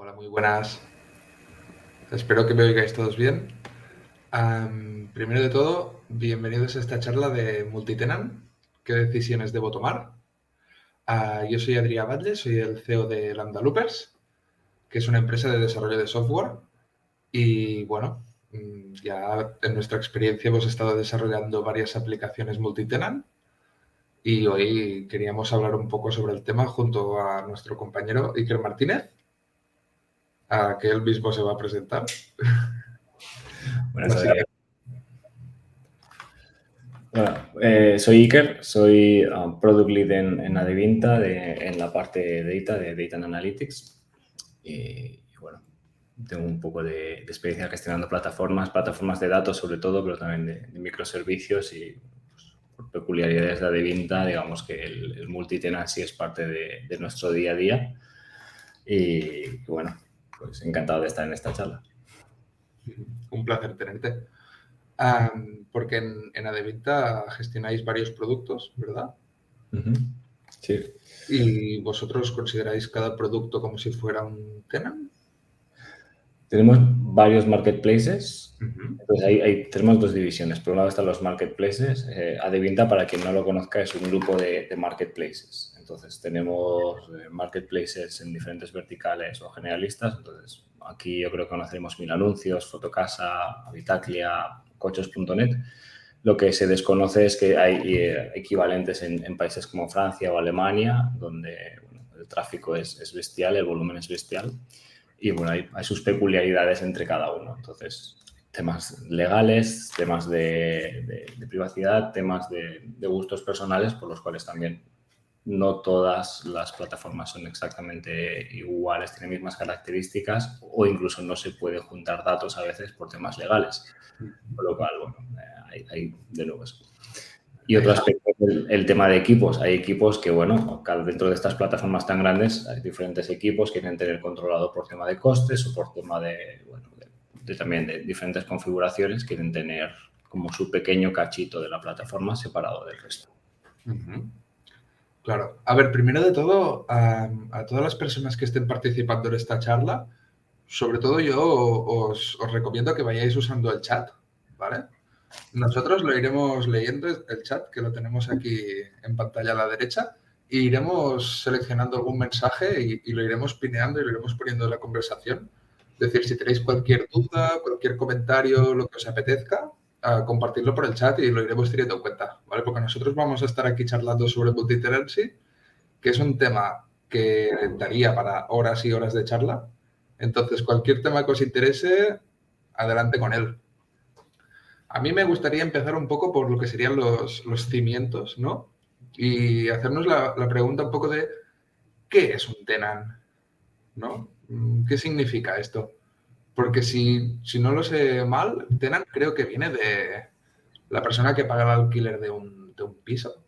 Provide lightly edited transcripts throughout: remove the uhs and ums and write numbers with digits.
Hola, muy buenas. Espero que me oigáis todos bien. Primero de todo, bienvenidos a esta charla de Multitenant. ¿Qué decisiones debo tomar? Yo soy Adrià Batlle, soy el CEO de Lambda Loopers, que es una empresa de desarrollo de software. Y bueno, ya en nuestra experiencia hemos estado desarrollando varias aplicaciones multitenant y hoy queríamos hablar un poco sobre el tema junto a nuestro compañero Iker Martínez, a que él mismo se va a presentar. Buenas, Adrián. Bueno, soy Iker, soy Product Lead en Adevinta, en la parte de Data and Analytics. Y bueno, tengo un poco de experiencia gestionando plataformas de datos sobre todo, pero también de microservicios y pues, por peculiaridades de Adevinta, digamos que el multitenant sí es parte de nuestro día a día. Y bueno, pues encantado de estar en esta charla. Un placer tenerte. Porque en Adevinta gestionáis varios productos, ¿verdad? Sí. ¿Y vosotros consideráis cada producto como si fuera un tenant? Tenemos varios marketplaces. Uh-huh. Entonces, tenemos dos divisiones. Por un lado están los marketplaces. Adevinta, para quien no lo conozca, es un grupo de marketplaces. Entonces, tenemos marketplaces en diferentes verticales o generalistas. Entonces, aquí yo creo que conoceremos Mil Anuncios, Fotocasa, Habitaclia, Coches.net. Lo que se desconoce es que hay equivalentes en países como Francia o Alemania, donde bueno, el tráfico es bestial, el volumen es bestial. Y bueno, hay sus peculiaridades entre cada uno. Entonces, temas legales, temas de privacidad, temas de gustos personales, por los cuales también no todas las plataformas son exactamente iguales, tienen mismas características o incluso no se puede juntar datos a veces por temas legales. Con lo cual, bueno, hay de nuevo eso. Y otro aspecto es el tema de equipos. Hay equipos que, bueno, dentro de estas plataformas tan grandes hay diferentes equipos que quieren tener controlado por tema de costes o por tema también de diferentes configuraciones, quieren tener como su pequeño cachito de la plataforma separado del resto. Uh-huh. Claro. A ver, primero de todo, a todas las personas que estén participando en esta charla, sobre todo yo os recomiendo que vayáis usando el chat, ¿vale? Nosotros lo iremos leyendo, el chat, que lo tenemos aquí en pantalla a la derecha, e iremos seleccionando algún mensaje y lo iremos pineando y lo iremos poniendo en la conversación. Es decir, si tenéis cualquier duda, cualquier comentario, lo que os apetezca, compartirlo por el chat y lo iremos teniendo en cuenta, ¿vale? Porque nosotros vamos a estar aquí charlando sobre multitenancy, que es un tema que daría para horas y horas de charla. Entonces, cualquier tema que os interese, adelante con él. A mí me gustaría empezar un poco por lo que serían los cimientos, ¿no? Y hacernos la pregunta un poco de ¿qué es un tenant? ¿No? ¿Qué significa esto? Porque si no lo sé mal, tenant creo que viene de la persona que paga el alquiler de un piso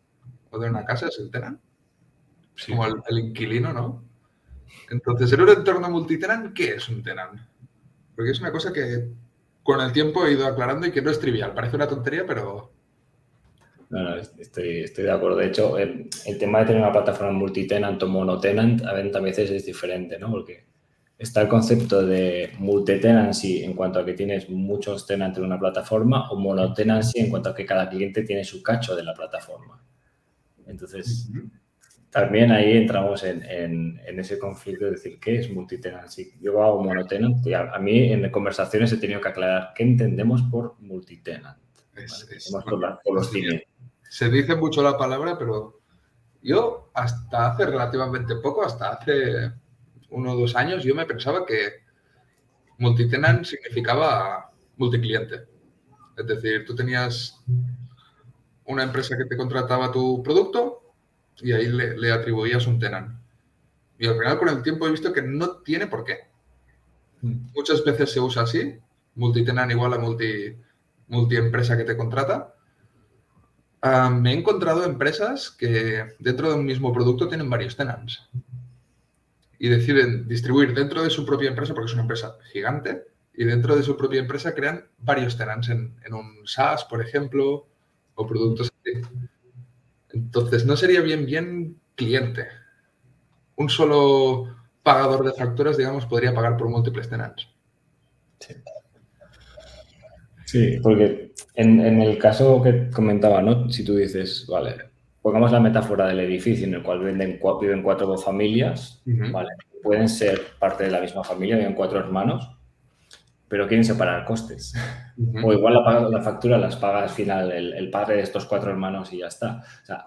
o de una casa, es el tenant. Es Sí. como el inquilino, ¿no? Entonces, en un entorno multitenant, ¿qué es un tenant? Porque es una cosa que con el tiempo he ido aclarando y que no es trivial. Parece una tontería, pero... No, estoy de acuerdo. De hecho, el tema de tener una plataforma multitenant o monotenant a veces es diferente, ¿no? Porque está el concepto de multitenancy en cuanto a que tienes muchos tenants en una plataforma o monotenancy en cuanto a que cada cliente tiene su cacho de la plataforma. Entonces, también ahí entramos en ese conflicto de decir, ¿qué es multitenancy? Yo hago monotenant y a mí en conversaciones he tenido que aclarar qué entendemos por multitenant. ¿Vale? Por los cimientos. Se dice mucho la palabra, pero yo hasta hace relativamente poco, hasta hace 1 o 2 años, yo me pensaba que multitenant significaba multicliente. Es decir, tú tenías una empresa que te contrataba tu producto y ahí le atribuías un tenant. Y al final con el tiempo he visto que no tiene por qué. Muchas veces se usa así, multitenant igual a multiempresa que te contrata. Me he encontrado empresas que dentro de un mismo producto tienen varios tenants y deciden distribuir dentro de su propia empresa, porque es una empresa gigante, y dentro de su propia empresa crean varios tenants en un SaaS, por ejemplo, o productos así. Entonces, no sería bien cliente. Un solo pagador de facturas, digamos, podría pagar por múltiples tenants. Sí. Sí, porque en el caso que comentaba, ¿no? Si tú dices, vale, pongamos la metáfora del edificio en el cual viven 4 familias, ¿vale? Pueden ser parte de la misma familia, viven 4 hermanos, pero quieren separar costes. O igual la factura las paga al final el padre de estos 4 hermanos y ya está. O sea,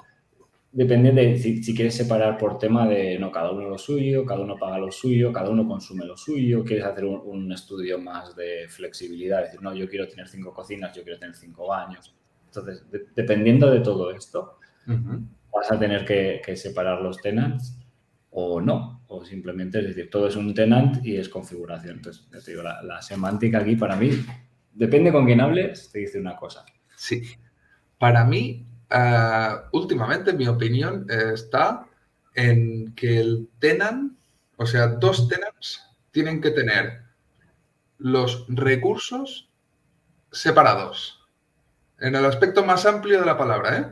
depende de si quieres separar por tema de, no, cada uno lo suyo, cada uno paga lo suyo, cada uno consume lo suyo, quieres hacer un estudio más de flexibilidad, decir, no, yo quiero tener 5 cocinas, yo quiero tener 5 baños. Entonces, dependiendo de todo esto, vas a tener que separar los tenants o no, o simplemente, es decir, todo es un tenant y es configuración. Entonces, ya te digo, la semántica aquí para mí, depende con quién hables, te dice una cosa. Sí. Para mí, últimamente, mi opinión está en que el tenant, o sea, 2 tenants tienen que tener los recursos separados. En el aspecto más amplio de la palabra, ¿eh?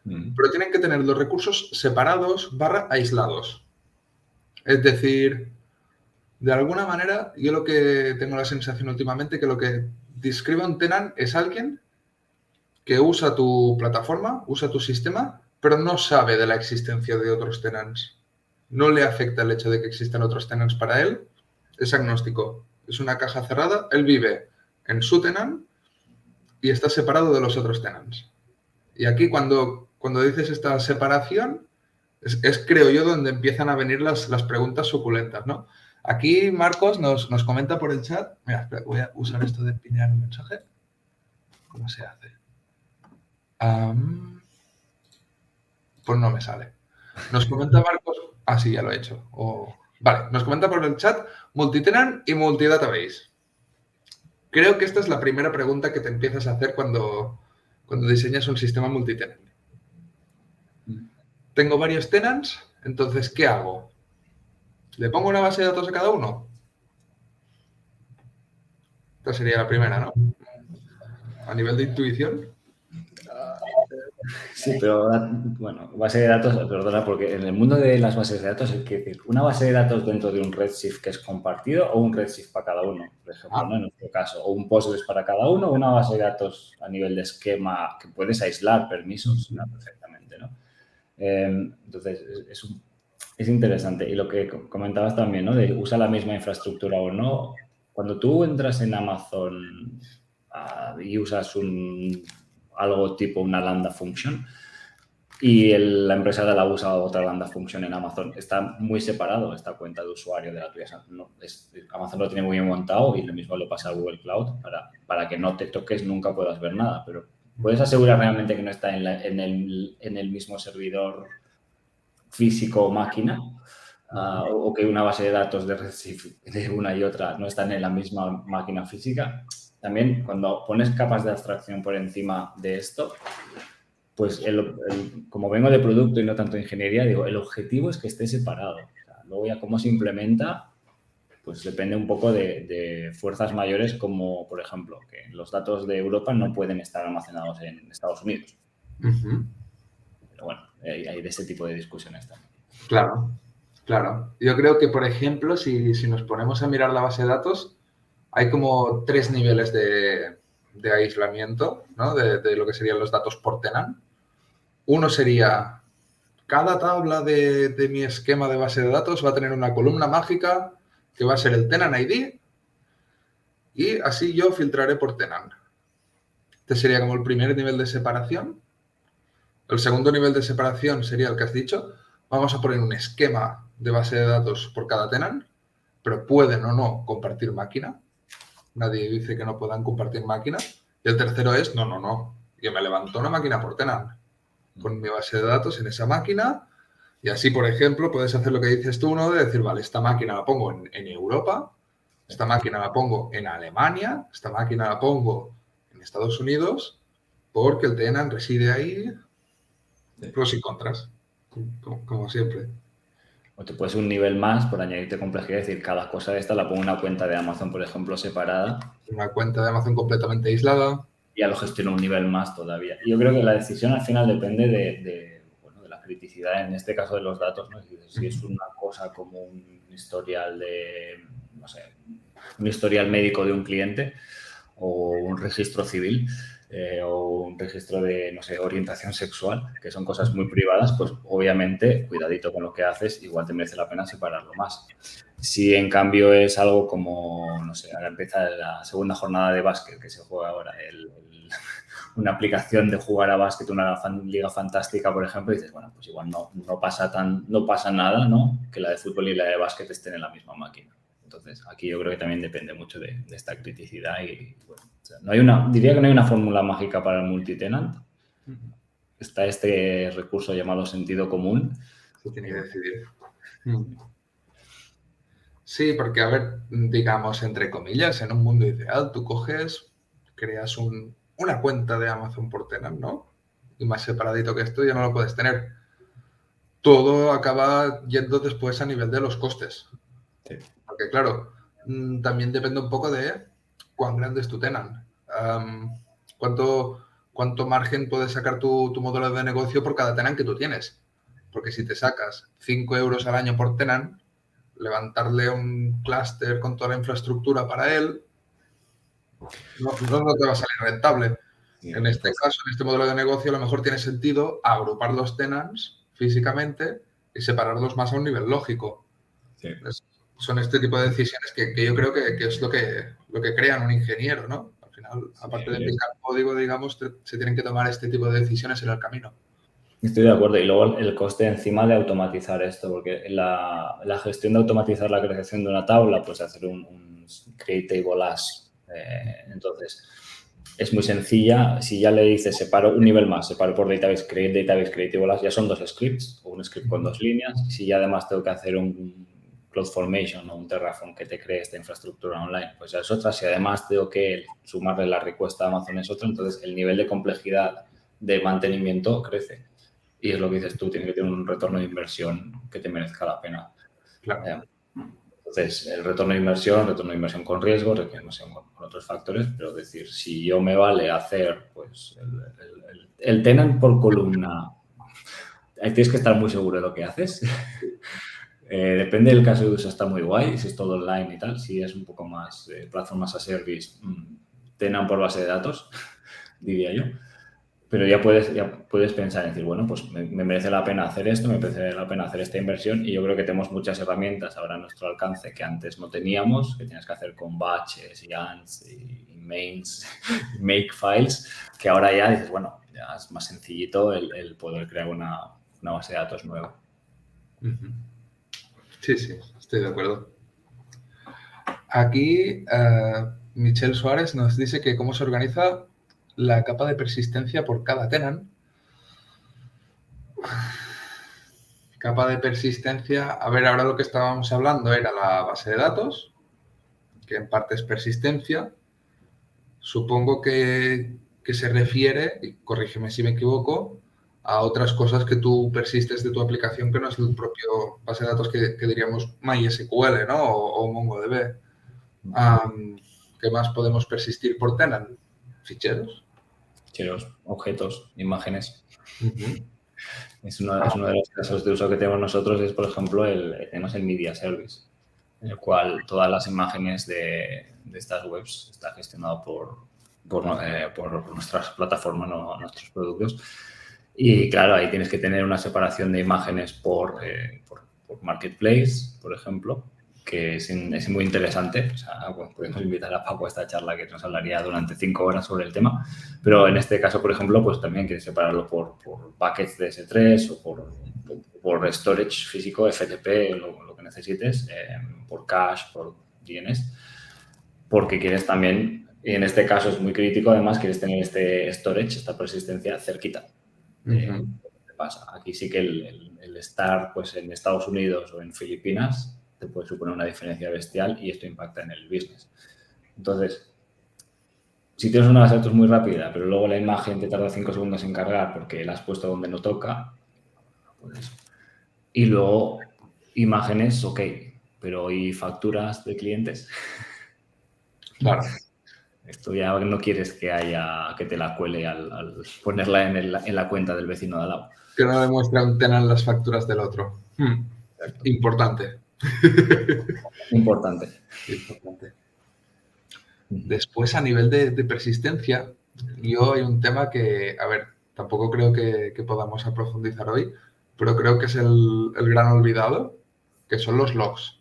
Pero tienen que tener los recursos separados / aislados. Es decir, de alguna manera, yo lo que tengo la sensación últimamente que lo que describe un tenant es alguien que usa tu plataforma, usa tu sistema, pero no sabe de la existencia de otros tenants. No le afecta el hecho de que existan otros tenants para él. Es agnóstico. Es una caja cerrada. Él vive en su tenant y está separado de los otros tenants. Y aquí cuando dices esta separación, es creo yo, donde empiezan a venir las preguntas suculentas, ¿no? Aquí Marcos nos comenta por el chat. Mira, espera, voy a usar esto de pinear un mensaje. ¿Cómo se hace? Pues no me sale. Nos comenta Marcos. Ah, sí, ya lo he hecho. Vale, nos comenta por el chat multitenant y multidatabase. Creo que esta es la primera pregunta que te empiezas a hacer cuando diseñas un sistema multitenant. Tengo varios tenants, entonces, ¿qué hago? ¿Le pongo una base de datos a cada uno? Esta sería la primera, ¿no? A nivel de intuición. Sí, pero bueno, base de datos, perdona, porque en el mundo de las bases de datos hay que decir, una base de datos dentro de un Redshift que es compartido o un Redshift para cada uno, por ejemplo, ¿no? En nuestro caso, o un Postgres para cada uno, o una base de datos a nivel de esquema que puedes aislar permisos perfectamente, ¿no? Entonces, es interesante. Y lo que comentabas también, ¿no? De usa la misma infraestructura o no. Cuando tú entras en Amazon y usas algo tipo una Lambda Function y la empresa de la usa otra Lambda Function en Amazon, está muy separado esta cuenta de usuario de la tuya. Amazon lo tiene muy bien montado y lo mismo le pasa a Google Cloud para que no te toques, nunca puedas ver nada, pero puedes asegurar realmente que no está en el mismo servidor físico o máquina, o que una base de datos de Redshift de una y otra no están en la misma máquina física. También cuando pones capas de abstracción por encima de esto, pues como vengo de producto y no tanto de ingeniería, digo, el objetivo es que esté separado. O sea, luego ya cómo se implementa, pues depende un poco de fuerzas mayores como, por ejemplo, que los datos de Europa no pueden estar almacenados en Estados Unidos. Pero bueno, hay de ese tipo de discusiones también. Claro, claro. Yo creo que, por ejemplo, si nos ponemos a mirar la base de datos, hay como 3 niveles de aislamiento, ¿no? De lo que serían los datos por tenant. Uno sería, cada tabla de mi esquema de base de datos va a tener una columna mágica que va a ser el tenant ID y así yo filtraré por tenant. Este sería como el primer nivel de separación. El segundo nivel de separación sería el que has dicho. Vamos a poner un esquema de base de datos por cada tenant, pero pueden o no compartir máquina. Nadie dice que no puedan compartir máquina. Y el tercero es, no. Yo me levanto una máquina por tenant con mi base de datos en esa máquina y así, por ejemplo, puedes hacer lo que dices tú, ¿no? De decir, vale, esta máquina la pongo en Europa, esta máquina la pongo en Alemania, esta máquina la pongo en Estados Unidos, porque el tenant reside ahí. Pros y contras, como siempre. O te puedes un nivel más por añadirte complejidad, es decir, cada cosa de esta la pongo en una cuenta de Amazon, por ejemplo, separada. Una cuenta de Amazon completamente aislada. Y ya lo gestiono un nivel más todavía. Y yo creo que la decisión al final depende de la criticidad, en este caso de los datos, ¿no? Si es una cosa como un historial de, no sé, un historial médico de un cliente o un registro civil o un registro de, no sé, orientación sexual, que son cosas muy privadas, pues obviamente, cuidadito con lo que haces, igual te merece la pena separarlo más. Si en cambio es algo como, no sé, ahora empieza la segunda jornada de básquet que se juega ahora, una aplicación de jugar a básquet, una liga fantástica, por ejemplo, y dices, bueno, pues igual no pasa nada, ¿no? Que la de fútbol y la de básquet estén en la misma máquina. Entonces, aquí yo creo que también depende mucho de esta criticidad y, bueno, o sea, diría que no hay una fórmula mágica para el multitenant. Está este recurso llamado sentido común. Se tiene que decidir. Sí, porque, a ver, digamos, entre comillas, en un mundo ideal, tú coges, creas una cuenta de Amazon por tenant, ¿no? Y más separadito que esto ya no lo puedes tener. Todo acaba yendo después a nivel de los costes. Sí. Porque, claro, también depende un poco de cuán grande es tu tenant. ¿Cuánto margen puedes sacar tu modelo de negocio por cada tenant que tú tienes? Porque si te sacas 5 euros al año por tenant, levantarle un clúster con toda la infraestructura para él, no te va a salir rentable. Sí, En este caso, en este modelo de negocio, a lo mejor tiene sentido agrupar los tenants físicamente y separarlos más a un nivel lógico. Sí. Son este tipo de decisiones que yo creo que es lo que crean un ingeniero, ¿no? Al final, aparte de aplicar código, digamos, se tienen que tomar este tipo de decisiones en el camino. Estoy de acuerdo. Y luego el coste encima de automatizar esto, porque la gestión de automatizar la creación de una tabla, pues hacer un create table as. Entonces, es muy sencilla. Si ya le dices separo un nivel más, separo por database, create table as, ya son 2 scripts o un script con 2 líneas. Si ya además tengo que hacer un CloudFormation o un Terraform que te cree esta infraestructura online, pues ya es otra. Si además tengo que sumarle la request a Amazon es otra, entonces el nivel de complejidad de mantenimiento crece. Y es lo que dices tú, tiene que tener un retorno de inversión que te merezca la pena. Claro. Entonces, el retorno de inversión con riesgo, retorno de inversión con otros factores, pero es decir, si yo me vale hacer pues el tenant por columna, tienes que estar muy seguro de lo que haces. Depende del caso de uso, está muy guay, si es todo online y tal, si es un poco más plataformas as a service, tenant por base de datos, diría yo. Pero ya puedes pensar en decir, bueno, pues me merece la pena hacer esto, me merece la pena hacer esta inversión y yo creo que tenemos muchas herramientas ahora a nuestro alcance que antes no teníamos, que tienes que hacer con batches y ants y mains, y makefiles, que ahora ya dices, bueno, ya es más sencillito el poder crear una base de datos nueva. Sí, estoy de acuerdo. Aquí Michelle Suárez nos dice que cómo se organiza la capa de persistencia por cada tenant. Capa de persistencia, a ver, ahora lo que estábamos hablando era la base de datos, que en parte es persistencia. Supongo que se refiere, y corrígeme si me equivoco, a otras cosas que tú persistes de tu aplicación que no es el propio base de datos que diríamos MySQL, ¿no? O MongoDB. ¿Qué más podemos persistir por tenant? ¿Ficheros? Ficheros, objetos, imágenes. Es uno de los casos de uso que tenemos nosotros, es por ejemplo tenemos el Media Service, en el cual todas las imágenes de estas webs está gestionado por nuestras plataformas, no nuestros productos. Y claro, ahí tienes que tener una separación de imágenes por Marketplace, por ejemplo, que es muy interesante. O sea, bueno, podemos invitar a Paco a esta charla que nos hablaría durante 5 horas sobre el tema, pero en este caso, por ejemplo, pues también quieres separarlo por buckets de S3 o por storage físico, FTP, lo que necesites, por cache, por DNS, porque quieres también, y en este caso es muy crítico, además, quieres tener este storage, esta persistencia cerquita. ¿Qué pasa? Aquí sí que el estar pues, en Estados Unidos o en Filipinas te puede suponer una diferencia bestial y esto impacta en el business. Entonces, si tienes una base de datos muy rápida, pero luego la imagen te tarda 5 segundos en cargar porque la has puesto donde no toca, pues, y luego imágenes, ok, pero ¿y facturas de clientes? Claro. Esto ya no quieres que te la cuele al ponerla en la cuenta del vecino de al lado. Que no demuestra un tenant las facturas del otro. Importante. Importante. Importante. Después, a nivel de persistencia, yo hay un tema que, a ver, tampoco creo que podamos profundizar hoy, pero creo que es el gran olvidado, que son los logs.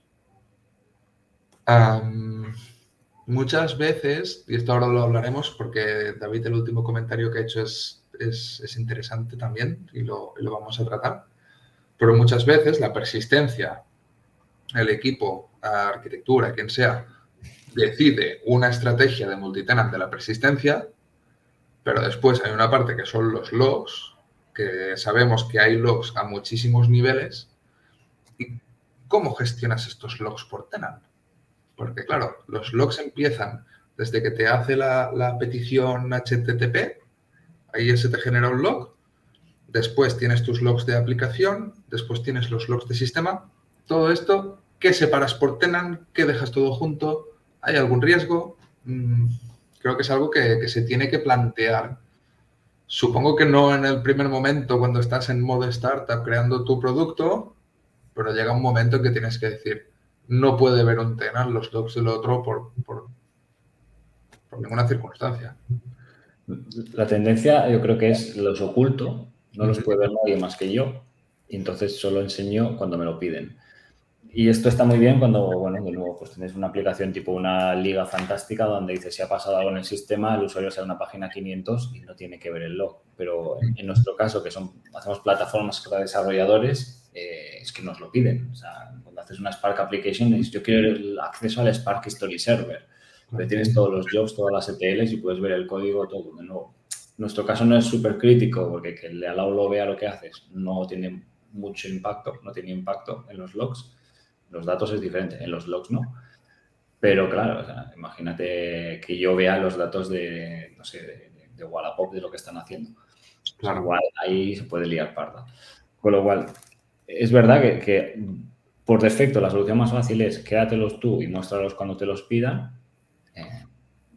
Muchas veces, y esto ahora lo hablaremos porque David, el último comentario que ha hecho es interesante también y lo vamos a tratar, pero muchas veces la persistencia, el equipo, arquitectura, quien sea, decide una estrategia de multitenant de la persistencia, pero después hay una parte que son los logs, que sabemos que hay logs a muchísimos niveles. ¿Y cómo gestionas estos logs por tenant? Porque, claro, los logs empiezan desde que te hace la petición HTTP, ahí se te genera un log, después tienes tus logs de aplicación, después tienes los logs de sistema. Todo esto, ¿qué separas por tenant? ¿Qué dejas todo junto? ¿Hay algún riesgo? Creo que es algo que se tiene que plantear. Supongo que no en el primer momento cuando estás en modo startup creando tu producto, pero llega un momento en que tienes que decir, no puede haber un tenant los logs del otro por ninguna circunstancia. La tendencia yo creo que es los oculto, no los puede ver nadie más que yo, y entonces solo enseño cuando me lo piden. Y esto está muy bien cuando, bueno, de nuevo, pues tienes una aplicación tipo una liga fantástica donde dices si ha pasado algo en el sistema, el usuario sale a una página 500 y no tiene que ver el log. Pero en nuestro caso, que hacemos plataformas para desarrolladores, es que nos lo piden. O sea, cuando haces una Spark Application, dices, yo quiero el acceso al Spark History Server. Pero tienes todos los jobs, todas las ETLs y puedes ver el código, todo. De nuevo, nuestro caso no es súper crítico porque que el de al lado lo vea lo que haces no tiene mucho impacto, no tiene impacto en los logs. Los datos es diferente, en los logs no. Pero claro, o sea, imagínate que yo vea los datos de, no sé, de Wallapop, de lo que están haciendo. Claro. Igual ahí se puede liar parda. Con lo cual, es verdad que por defecto la solución más fácil es quédatelos tú y muéstralos cuando te los pidan,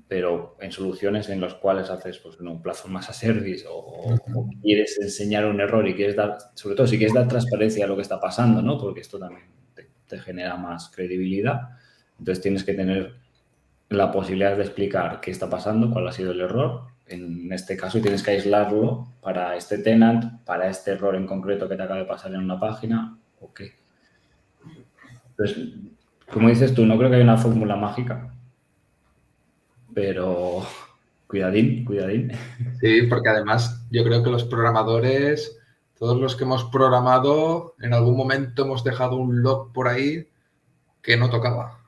pero en soluciones en las cuales haces pues, un platform as a service o quieres enseñar un error y quieres dar, sobre todo si quieres dar transparencia a lo que está pasando, ¿no? Porque esto también te genera más credibilidad. Entonces tienes que tener la posibilidad de explicar qué está pasando, cuál ha sido el error. En este caso tienes que aislarlo para este tenant, para este error en concreto que te acaba de pasar en una página. Ok. Entonces, como dices tú, no creo que haya una fórmula mágica, pero cuidadín, cuidadín. Sí, porque además yo creo que los programadores, todos los que hemos programado, en algún momento hemos dejado un log por ahí que no tocaba.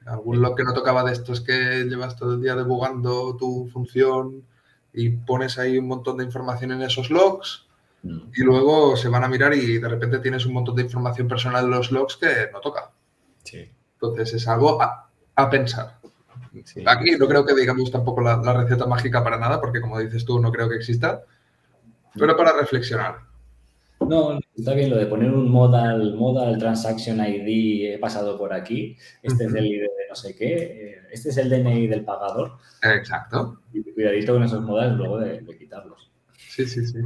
Algún log que no tocaba de estos que llevas todo el día debugando tu función y pones ahí un montón de información en esos logs y luego se van a mirar y de repente tienes un montón de información personal en los logs que no toca. Sí. Entonces es algo a pensar. Sí. Aquí no creo que digamos tampoco la receta mágica para nada, porque como dices tú, no creo que exista, pero para reflexionar. No, está bien lo de poner un modal transaction ID, he pasado por aquí, este es el ID de no sé qué, este es el DNI del pagador. Exacto. Y cuidadito con esos modales luego de quitarlos. Sí, sí, sí.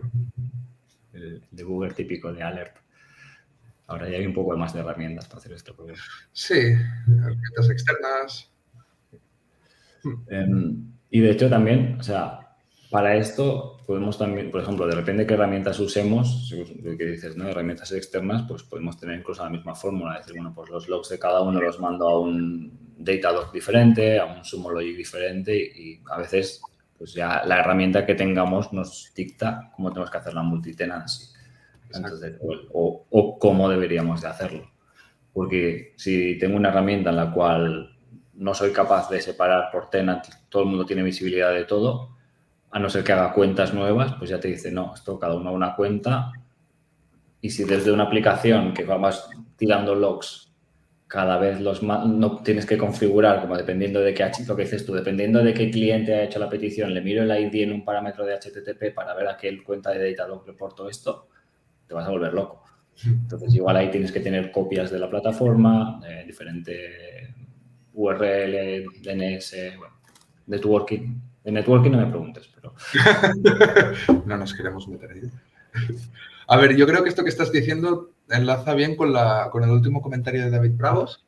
El debugger típico de Alert. Ahora ya hay un poco más de herramientas para hacer esto. Pero... Sí, herramientas externas. Y de hecho también, o sea, para esto podemos también, por ejemplo, depende de qué herramientas usemos, que dices, ¿no? Herramientas externas, pues podemos tener incluso la misma fórmula, decir, bueno, pues los logs de cada uno los mando a un Datadog diferente, a un Sumo Logic diferente y a veces pues ya la herramienta que tengamos nos dicta cómo tenemos que hacer la multitenancy. Entonces, o cómo deberíamos de hacerlo. Porque si tengo una herramienta en la cual no soy capaz de separar por tenant, todo el mundo tiene visibilidad de todo, a no ser que haga cuentas nuevas, pues ya te dice, no, esto cada uno una cuenta. Y si desde una aplicación que vas tirando logs, cada vez no tienes que configurar, como dependiendo de qué, lo que dices tú, dependiendo de qué cliente ha hecho la petición, le miro el ID en un parámetro de HTTP para ver a qué cuenta de Datadog reporto esto, te vas a volver loco. Entonces, igual ahí tienes que tener copias de la plataforma, diferente URL, DNS, bueno, networking. De networking no me preguntes, pero... No nos queremos meter ahí. A ver, yo creo que esto que estás diciendo enlaza bien con el último comentario de David Bravos,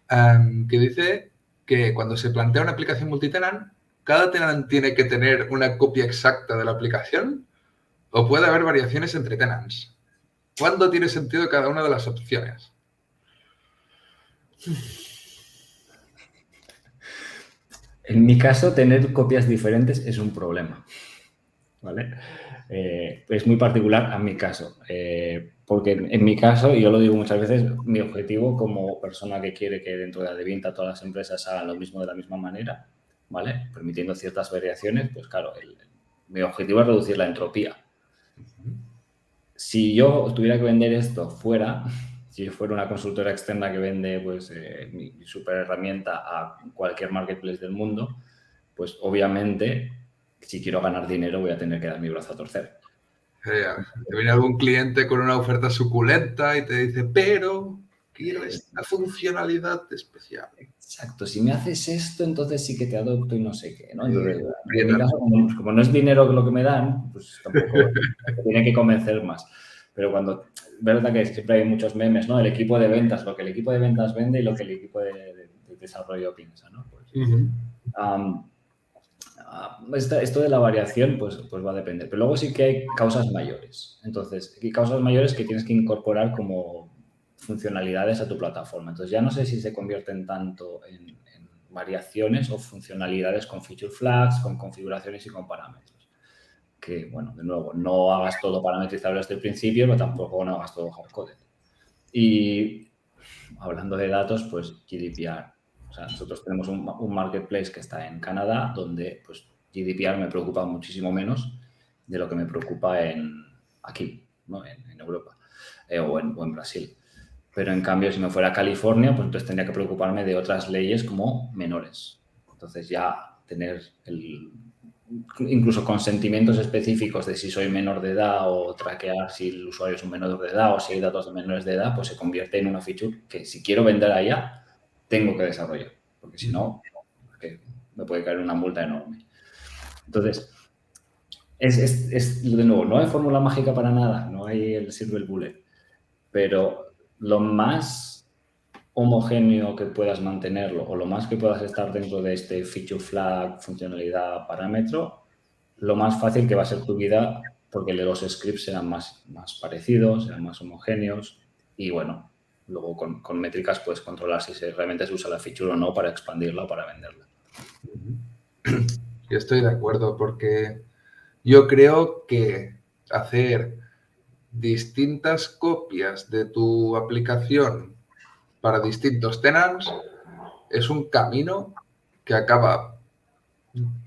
que dice que cuando se plantea una aplicación multitenant, cada tenant tiene que tener una copia exacta de la aplicación o puede haber variaciones entre tenants. ¿Cuándo tiene sentido cada una de las opciones? En mi caso, tener copias diferentes es un problema, ¿vale? Es muy particular a mi caso, porque en mi caso, y yo lo digo muchas veces, mi objetivo como persona que quiere que dentro de Adevinta todas las empresas hagan lo mismo de la misma manera, ¿vale? Permitiendo ciertas variaciones, pues claro, mi objetivo es reducir la entropía. Si yo tuviera que vender esto fuera, si yo fuera una consultora externa que vende pues, mi super herramienta a cualquier marketplace del mundo, pues obviamente, si quiero ganar dinero, voy a tener que dar mi brazo a torcer. Te viene algún cliente con una oferta suculenta y te dice, pero quiero esta funcionalidad especial. Exacto, si me haces esto, entonces sí que te adopto y no sé qué, ¿no? Entonces, en mi caso, como no es dinero lo que me dan, pues tampoco me tiene que convencer más. Pero cuando, verdad que siempre hay muchos memes, ¿no? El equipo de ventas, lo que el equipo de ventas vende y lo que el equipo de desarrollo piensa, ¿no? Pues, esto de la variación, pues va a depender. Pero luego sí que hay causas mayores. Entonces, hay causas mayores que tienes que incorporar como funcionalidades a tu plataforma. Entonces, ya no sé si se convierten tanto en variaciones o funcionalidades con feature flags, con configuraciones y con parámetros. Que, bueno, de nuevo, no hagas todo parametrizable desde el principio, pero tampoco no hagas todo hardcoded. Y hablando de datos, pues GDPR. O sea, nosotros tenemos un marketplace que está en Canadá donde pues, GDPR me preocupa muchísimo menos de lo que me preocupa aquí, ¿no? en Europa o en Brasil. Pero en cambio, si me fuera a California, pues entonces tendría que preocuparme de otras leyes como menores. Entonces ya tener incluso consentimientos específicos de si soy menor de edad o traquear si el usuario es un menor de edad o si hay datos de menores de edad, pues se convierte en una feature que si quiero vender allá, tengo que desarrollar. Porque si no, es que me puede caer una multa enorme. Entonces, de nuevo, no hay fórmula mágica para nada, no hay el silver bullet, pero lo más homogéneo que puedas mantenerlo o lo más que puedas estar dentro de este feature flag, funcionalidad, parámetro, lo más fácil que va a ser tu vida porque los scripts serán más parecidos, serán más homogéneos y bueno, luego con métricas puedes controlar si realmente se usa la feature o no para expandirla o para venderla. Yo estoy de acuerdo porque yo creo que hacer distintas copias de tu aplicación para distintos tenants es un camino que acaba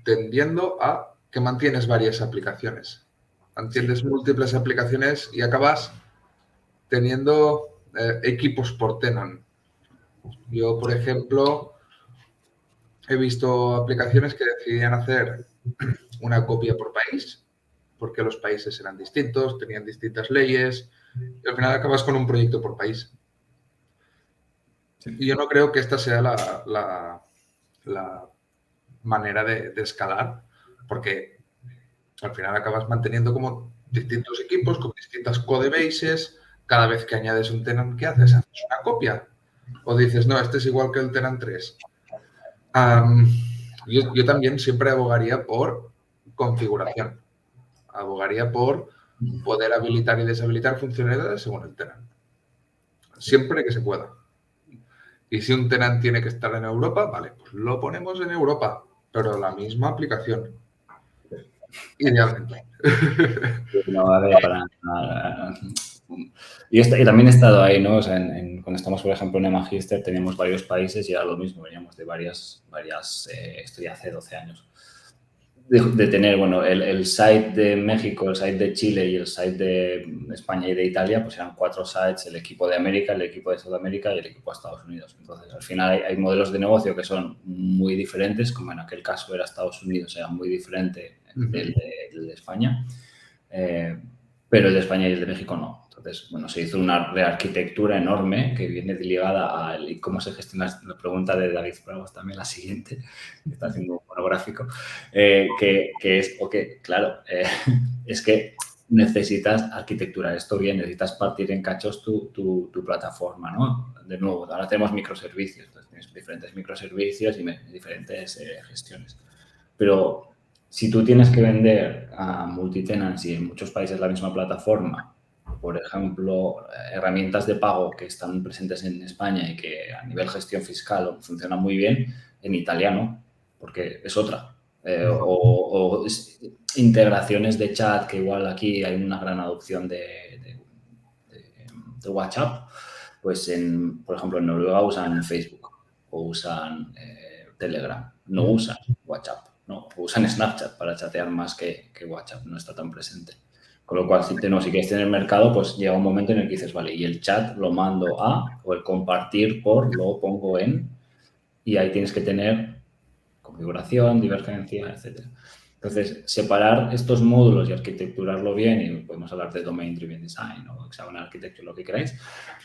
tendiendo a que mantienes varias aplicaciones. Mantienes múltiples aplicaciones y acabas teniendo equipos por tenant. Yo, por ejemplo, he visto aplicaciones que decidían hacer una copia por país, porque los países eran distintos, tenían distintas leyes, y al final acabas con un proyecto por país. Sí. Y yo no creo que esta sea la manera de escalar, porque al final acabas manteniendo como distintos equipos con distintas codebases. Cada vez que añades un tenant, ¿qué haces? ¿Haces una copia? O dices, no, este es igual que el tenant 3. Yo también siempre abogaría por configuración. Abogaría por poder habilitar y deshabilitar funcionalidades según el tenant. Siempre que se pueda. Y si un tenant tiene que estar en Europa, vale, pues lo ponemos en Europa, pero la misma aplicación. Idealmente. No va a haber para nada. Y también he estado ahí, ¿no? O sea, cuando estamos, por ejemplo, en Magister, teníamos varios países y era lo mismo, veníamos de varias esto ya hace 12 años, de tener, bueno, el site de México, el site de Chile y el site de España y de Italia, pues eran 4 sites, el equipo de América, el equipo de Sudamérica y el equipo de Estados Unidos. Entonces, al final hay modelos de negocio que son muy diferentes, como en aquel caso era Estados Unidos, era muy diferente del de España, pero el de España y el de México no. Entonces, bueno, se hizo una rearquitectura enorme que viene ligada a cómo se gestiona la pregunta de David Bravos, también la siguiente, que está haciendo un monográfico, que es, claro, es que necesitas arquitecturar esto bien, necesitas partir en cachos tu plataforma, ¿no? De nuevo, ahora tenemos microservicios, entonces tienes diferentes microservicios y diferentes gestiones. Pero si tú tienes que vender a multitenancy en muchos países la misma plataforma, por ejemplo, herramientas de pago que están presentes en España y que a nivel gestión fiscal funcionan muy bien, en italiano, porque es otra. O integraciones de chat, que igual aquí hay una gran adopción de WhatsApp, pues por ejemplo en Noruega usan Facebook o usan Telegram, no usan WhatsApp, no, usan Snapchat para chatear más que WhatsApp, no está tan presente. Con lo cual, si quieres tener mercado, pues llega un momento en el que dices, vale, y el chat lo mando a, o el compartir por, lo pongo en, y ahí tienes que tener configuración, divergencia, etc. Entonces, separar estos módulos y arquitecturarlo bien, y podemos hablar de Domain Driven Design o Hexagonal Architecture, lo que queráis,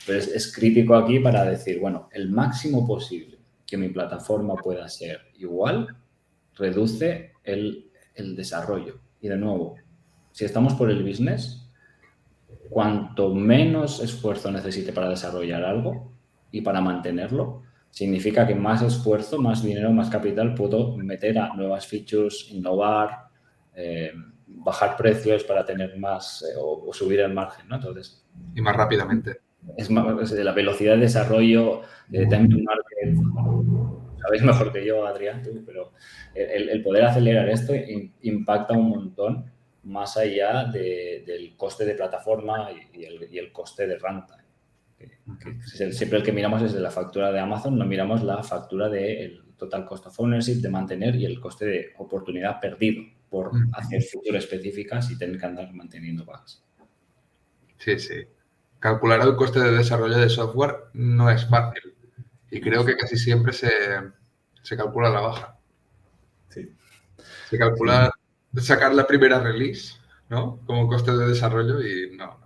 pero es crítico aquí para decir, bueno, el máximo posible que mi plataforma pueda ser igual, reduce el desarrollo. Y de nuevo, si estamos por el business, cuanto menos esfuerzo necesite para desarrollar algo y para mantenerlo, significa que más esfuerzo, más dinero, más capital puedo meter a nuevas features, innovar, bajar precios para tener más o subir el margen, ¿no? Entonces, Y más rápidamente. es la velocidad de desarrollo, time to market, sabéis mejor que yo, Adrián, tú, pero el poder acelerar esto impacta un montón más allá del coste de plataforma y el coste de runtime. Siempre el que miramos es de la factura de Amazon, no miramos la factura del total cost of ownership, de mantener y el coste de oportunidad perdido por hacer features específicas y tener que andar manteniendo bugs. Sí, sí. Calcular el coste de desarrollo de software no es fácil y creo que casi siempre se calcula a la baja. Sí. Se calcula sacar la primera release, ¿no? Como coste de desarrollo y no.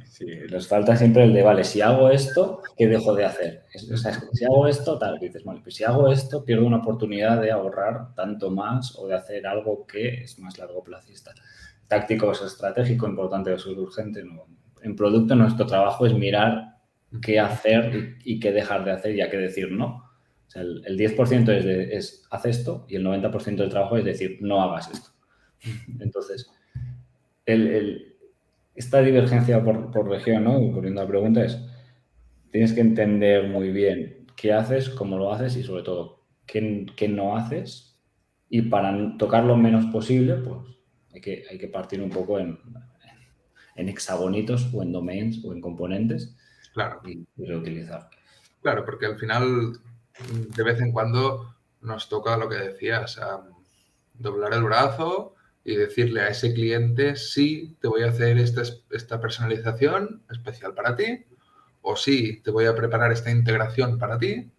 Sí, nos falta siempre el de, vale, si hago esto, ¿qué dejo de hacer? O sea, si hago esto, tal, dices, vale, pues si hago esto, pierdo una oportunidad de ahorrar tanto más o de hacer algo que es más largoplacista. Táctico es estratégico, importante o es urgente. No. En producto nuestro trabajo es mirar qué hacer y qué dejar de hacer y a qué decir no. O sea, el 10% es haz esto y el 90% del trabajo es decir no hagas esto. Entonces, esta divergencia por región, ¿no? Y volviendo a la pregunta es, tienes que entender muy bien qué haces, cómo lo haces y sobre todo qué no haces, y para tocar lo menos posible, pues hay que partir un poco en hexagonitos o en domains o en componentes. Claro. Y reutilizar. Claro, porque al final de vez en cuando nos toca lo que decías, doblar el brazo y decirle a ese cliente, sí, te voy a hacer esta personalización especial para ti, o sí, te voy a preparar esta integración para ti,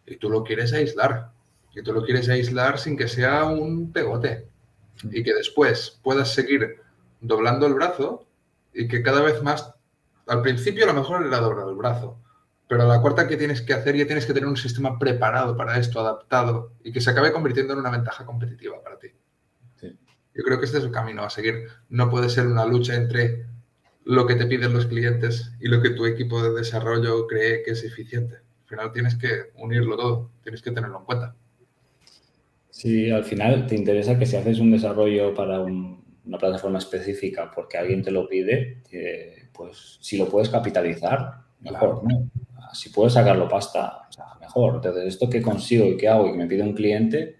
y tú lo quieres aislar. Y tú lo quieres aislar sin que sea un pegote. Y que después puedas seguir doblando el brazo y que cada vez más, al principio a lo mejor era doblar el brazo, pero a la cuarta que tienes que hacer ya tienes que tener un sistema preparado para esto, adaptado, y que se acabe convirtiendo en una ventaja competitiva para ti. Sí. Yo creo que este es el camino a seguir. No puede ser una lucha entre lo que te piden los clientes y lo que tu equipo de desarrollo cree que es eficiente. Al final tienes que unirlo todo, tienes que tenerlo en cuenta. Sí, al final te interesa que si haces un desarrollo para una plataforma específica porque alguien te lo pide, pues si lo puedes capitalizar, mejor, ¿no? Si puedes sacarlo pasta, o sea, mejor. Entonces, esto que consigo y que hago y que me pide un cliente,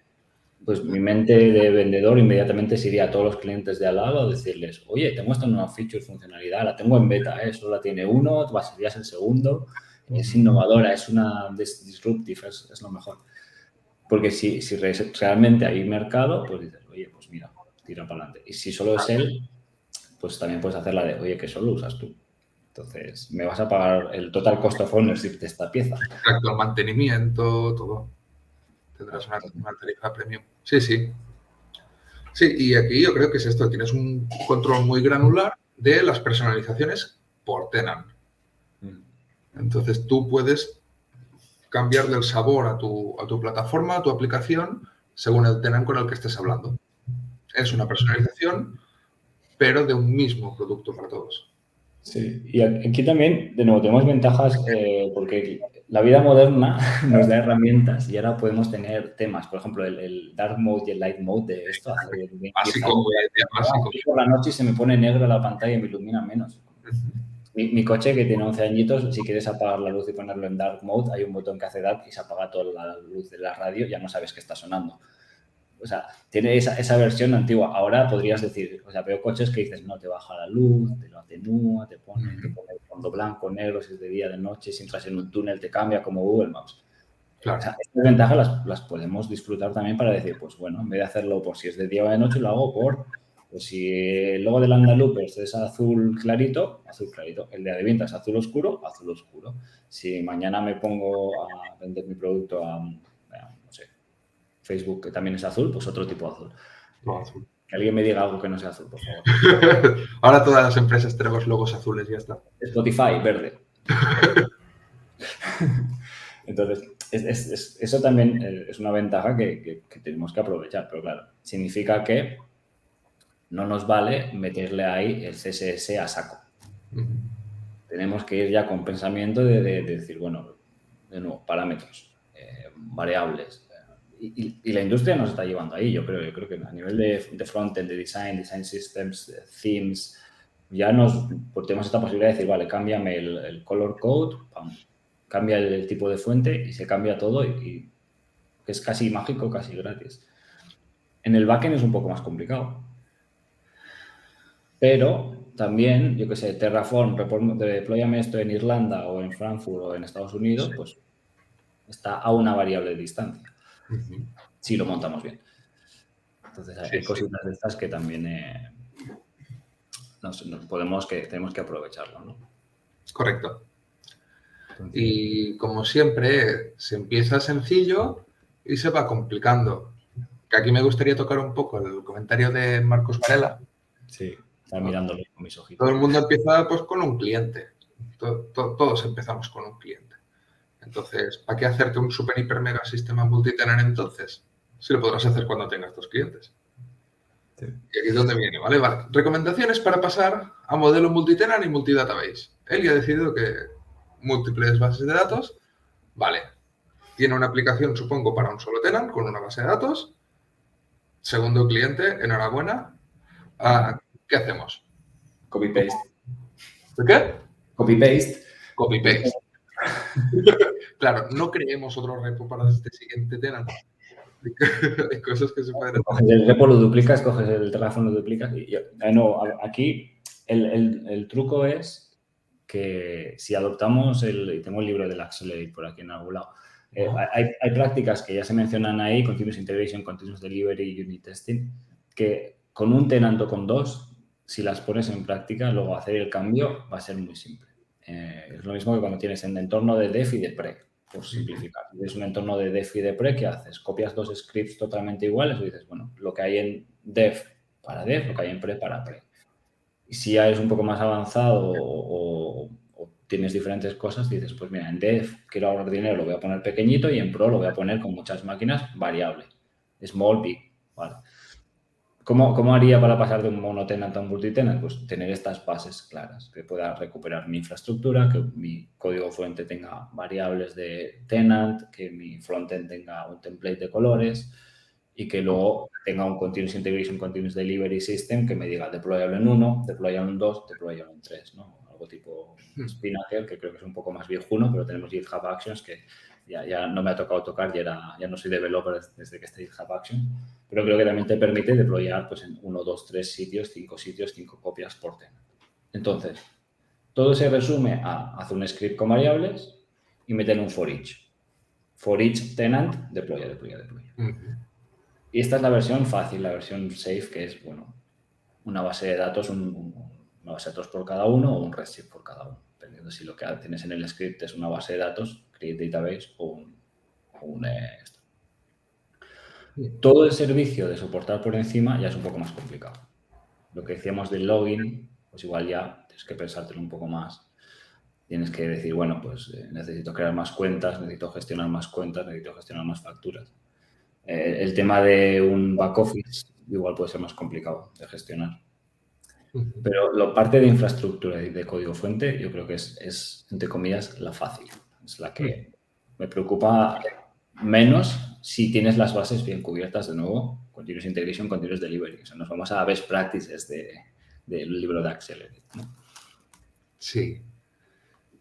pues mi mente de vendedor inmediatamente se iría a todos los clientes de al lado a decirles, oye, tengo esta nueva feature, funcionalidad, la tengo en beta, solo la tiene uno, serías el segundo, es innovadora, es una disruptive, es lo mejor. Porque si realmente hay mercado, pues dices, oye, pues mira, tira para adelante. Y si solo es él, pues también puedes hacer la de, oye, que solo usas tú. Entonces, me vas a pagar el total cost of ownership de esta pieza. Exacto, el mantenimiento, todo. Tendrás una tarifa premium. Sí, sí. Sí, y aquí yo creo que es esto, tienes un control muy granular de las personalizaciones por tenant. Entonces tú puedes cambiarle el sabor a tu plataforma, a tu aplicación, según el tenant con el que estés hablando. Es una personalización pero de un mismo producto para todos. Sí, y aquí también, de nuevo, tenemos ventajas porque la vida moderna nos da herramientas y ahora podemos tener temas. Por ejemplo, el dark mode y el light mode de esto hace 10 Básico, años. hoy en día básico. Por la noche se me pone negra la pantalla y me ilumina menos. Mi coche, que tiene 11 añitos, si quieres apagar la luz y ponerlo en dark mode, hay un botón que hace dark y se apaga toda la luz de la radio, ya no sabes que está sonando. O sea, tiene esa versión antigua. Ahora podrías decir, o sea, veo coches que dices, no, te baja la luz, te lo atenúa, te pone el fondo blanco, negro, si es de día, de noche, si entras en un túnel te cambia como Google Maps. Claro. O sea, estas ventajas las podemos disfrutar también para decir, pues bueno, en vez de hacerlo por si es de día o de noche, lo hago por, pues si el logo del Andalupers es azul clarito, el de Adevinta es azul oscuro. Si mañana me pongo a vender mi producto a, no sé, Facebook, que también es azul, pues otro tipo de azul. Azul. Que alguien me diga algo que no sea azul, por favor. Ahora todas las empresas tenemos logos azules y ya está. Spotify, verde. Entonces, eso también es una ventaja que tenemos que aprovechar, pero claro, significa que no nos vale meterle ahí el CSS a saco. Tenemos que ir ya con pensamiento de decir, bueno, de nuevo, parámetros, variables. Y la industria nos está llevando ahí, yo creo que a nivel de frontend, de design systems, themes, ya pues tenemos esta posibilidad de decir, vale, cámbiame el color code, pam, cambia el tipo de fuente y se cambia todo y que es casi mágico, casi gratis. En el backend es un poco más complicado. Pero también, yo qué sé, Terraform, deployame esto en Irlanda o en Frankfurt o en Estados Unidos, pues está a una variable de distancia. Si lo montamos bien. Entonces, hay cositas de estas que también tenemos que aprovecharlo, ¿no? Correcto. Y como siempre, se empieza sencillo y se va complicando. Que aquí me gustaría tocar un poco el comentario de Marcos Varela. Sí, está mirándolo con mis ojitos. Todo el mundo empieza pues con un cliente. Todos empezamos con un cliente. Entonces, ¿para qué hacerte un super hiper mega sistema multitenant entonces? Si lo podrás hacer cuando tengas dos clientes. Sí. Y aquí es donde viene, ¿vale? Recomendaciones para pasar a modelo multitenant y multidatabase. Él ya ha decidido que múltiples bases de datos, vale. Tiene una aplicación, supongo, para un solo tenant con una base de datos. Segundo cliente, enhorabuena. ¿Qué hacemos? Copy-paste. ¿Qué? Copy-paste. Copy-paste. Claro, no creemos otro repo para este siguiente tenant. Hay cosas que se pueden hacer. Coges el repo, lo duplicas, coges el teléfono, lo duplicas. No, aquí el truco es que si adoptamos y tengo el libro del Accelerate por aquí en algún lado, hay prácticas que ya se mencionan ahí, Continuous Integration, Continuous Delivery, Unit Testing, que con un tenant o con dos, si las pones en práctica, luego hacer el cambio va a ser muy simple. Es lo mismo que cuando tienes en el entorno de def y de pre. Por simplificar. Si es un entorno de def y de pre, ¿qué haces? Copias dos scripts totalmente iguales y dices, bueno, lo que hay en def para def, lo que hay en pre para pre. Y si ya es un poco más avanzado o tienes diferentes cosas, dices, pues mira, en def quiero ahorrar dinero, lo voy a poner pequeñito y en pro lo voy a poner con muchas máquinas variable. Small, big, ¿vale? ¿Cómo haría para pasar de un monotenant a un multitenant? Pues tener estas bases claras, que pueda recuperar mi infraestructura, que mi código fuente tenga variables de tenant, que mi frontend tenga un template de colores y que luego tenga un Continuous Integration, Continuous Delivery System que me diga deployable en 1, deployable en 2, deployable en 3, ¿no? Algo tipo Spinnaker, que creo que es un poco más viejuno, pero tenemos GitHub Actions que ya no me ha tocado tocar, ya no soy developer desde que esté GitHub Actions, pero creo que también te permite deployar pues, en 1, 2, 3 sitios, 5 copias por tenant. Entonces, todo se resume a hacer un script con variables y meter un for each. For each tenant, deploya. Y esta es la versión fácil, la versión safe, que es, bueno, una base de datos, una base de datos por cada uno o un redshift por cada uno, dependiendo si lo que tienes en el script es una base de datos, create database o un esto. Todo el servicio de soportar por encima ya es un poco más complicado. Lo que decíamos del login, pues igual ya tienes que pensártelo un poco más. Tienes que decir, bueno, pues necesito crear más cuentas, necesito gestionar más cuentas, necesito gestionar más facturas. El tema de un back office igual puede ser más complicado de gestionar. Ujú. Pero la parte de infraestructura y de código fuente yo creo que es, entre comillas, la fácil. Es la Ujú. que me preocupa menos si tienes las bases bien cubiertas de nuevo. Continuous Integration, Continuous Delivery. O sea, nos vamos a best practices del libro de Accelerate, ¿no? Sí,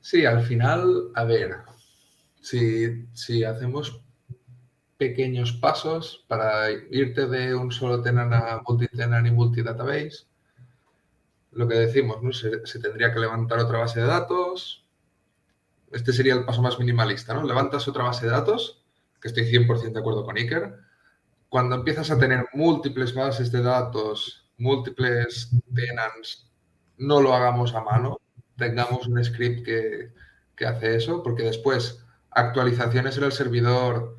sí, al final, a ver, si hacemos pequeños pasos para irte de un solo tenant a multitenant y multidatabase, lo que decimos, ¿no? Se tendría que levantar otra base de datos. Este sería el paso más minimalista, ¿no? Levantas otra base de datos, que estoy 100% de acuerdo con Iker. Cuando empiezas a tener múltiples bases de datos, múltiples tenants, no lo hagamos a mano, tengamos un script que hace eso, porque después actualizaciones en el servidor,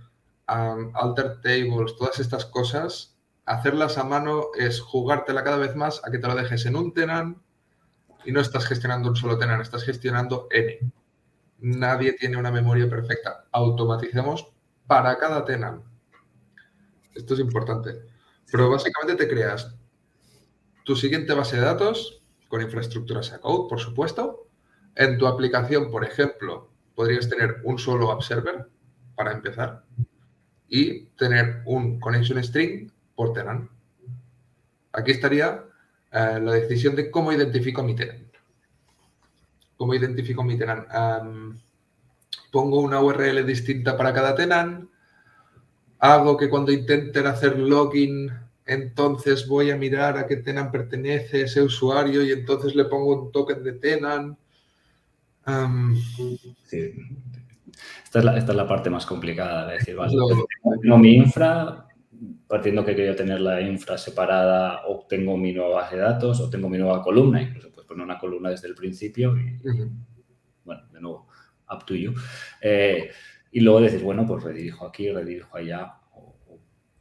alter tables, todas estas cosas, hacerlas a mano es jugártela cada vez más a que te lo dejes en un tenant y no estás gestionando un solo tenant, estás gestionando N. Nadie tiene una memoria perfecta. Automaticemos para cada tenant. Esto es importante. Pero básicamente te creas tu siguiente base de datos con infraestructura as a code, por supuesto. En tu aplicación, por ejemplo, podrías tener un solo app server para empezar y tener un connection string por tenant. Aquí estaría la decisión de cómo identifico mi tenant. ¿Cómo identifico mi tenant? Pongo una URL distinta para cada tenant. Hago que cuando intenten hacer login, entonces voy a mirar a qué tenant pertenece ese usuario y entonces le pongo un token de tenant. Sí. Esta es la parte más complicada de decir, vale, Lo, tengo mi infra, partiendo que quiero tener la infra separada, o tengo mi nueva base de datos, o tengo mi nueva columna, incluso puedes poner una columna desde el principio y bueno, de nuevo, up to you. Y luego decir, bueno, pues redirijo aquí, redirijo allá, o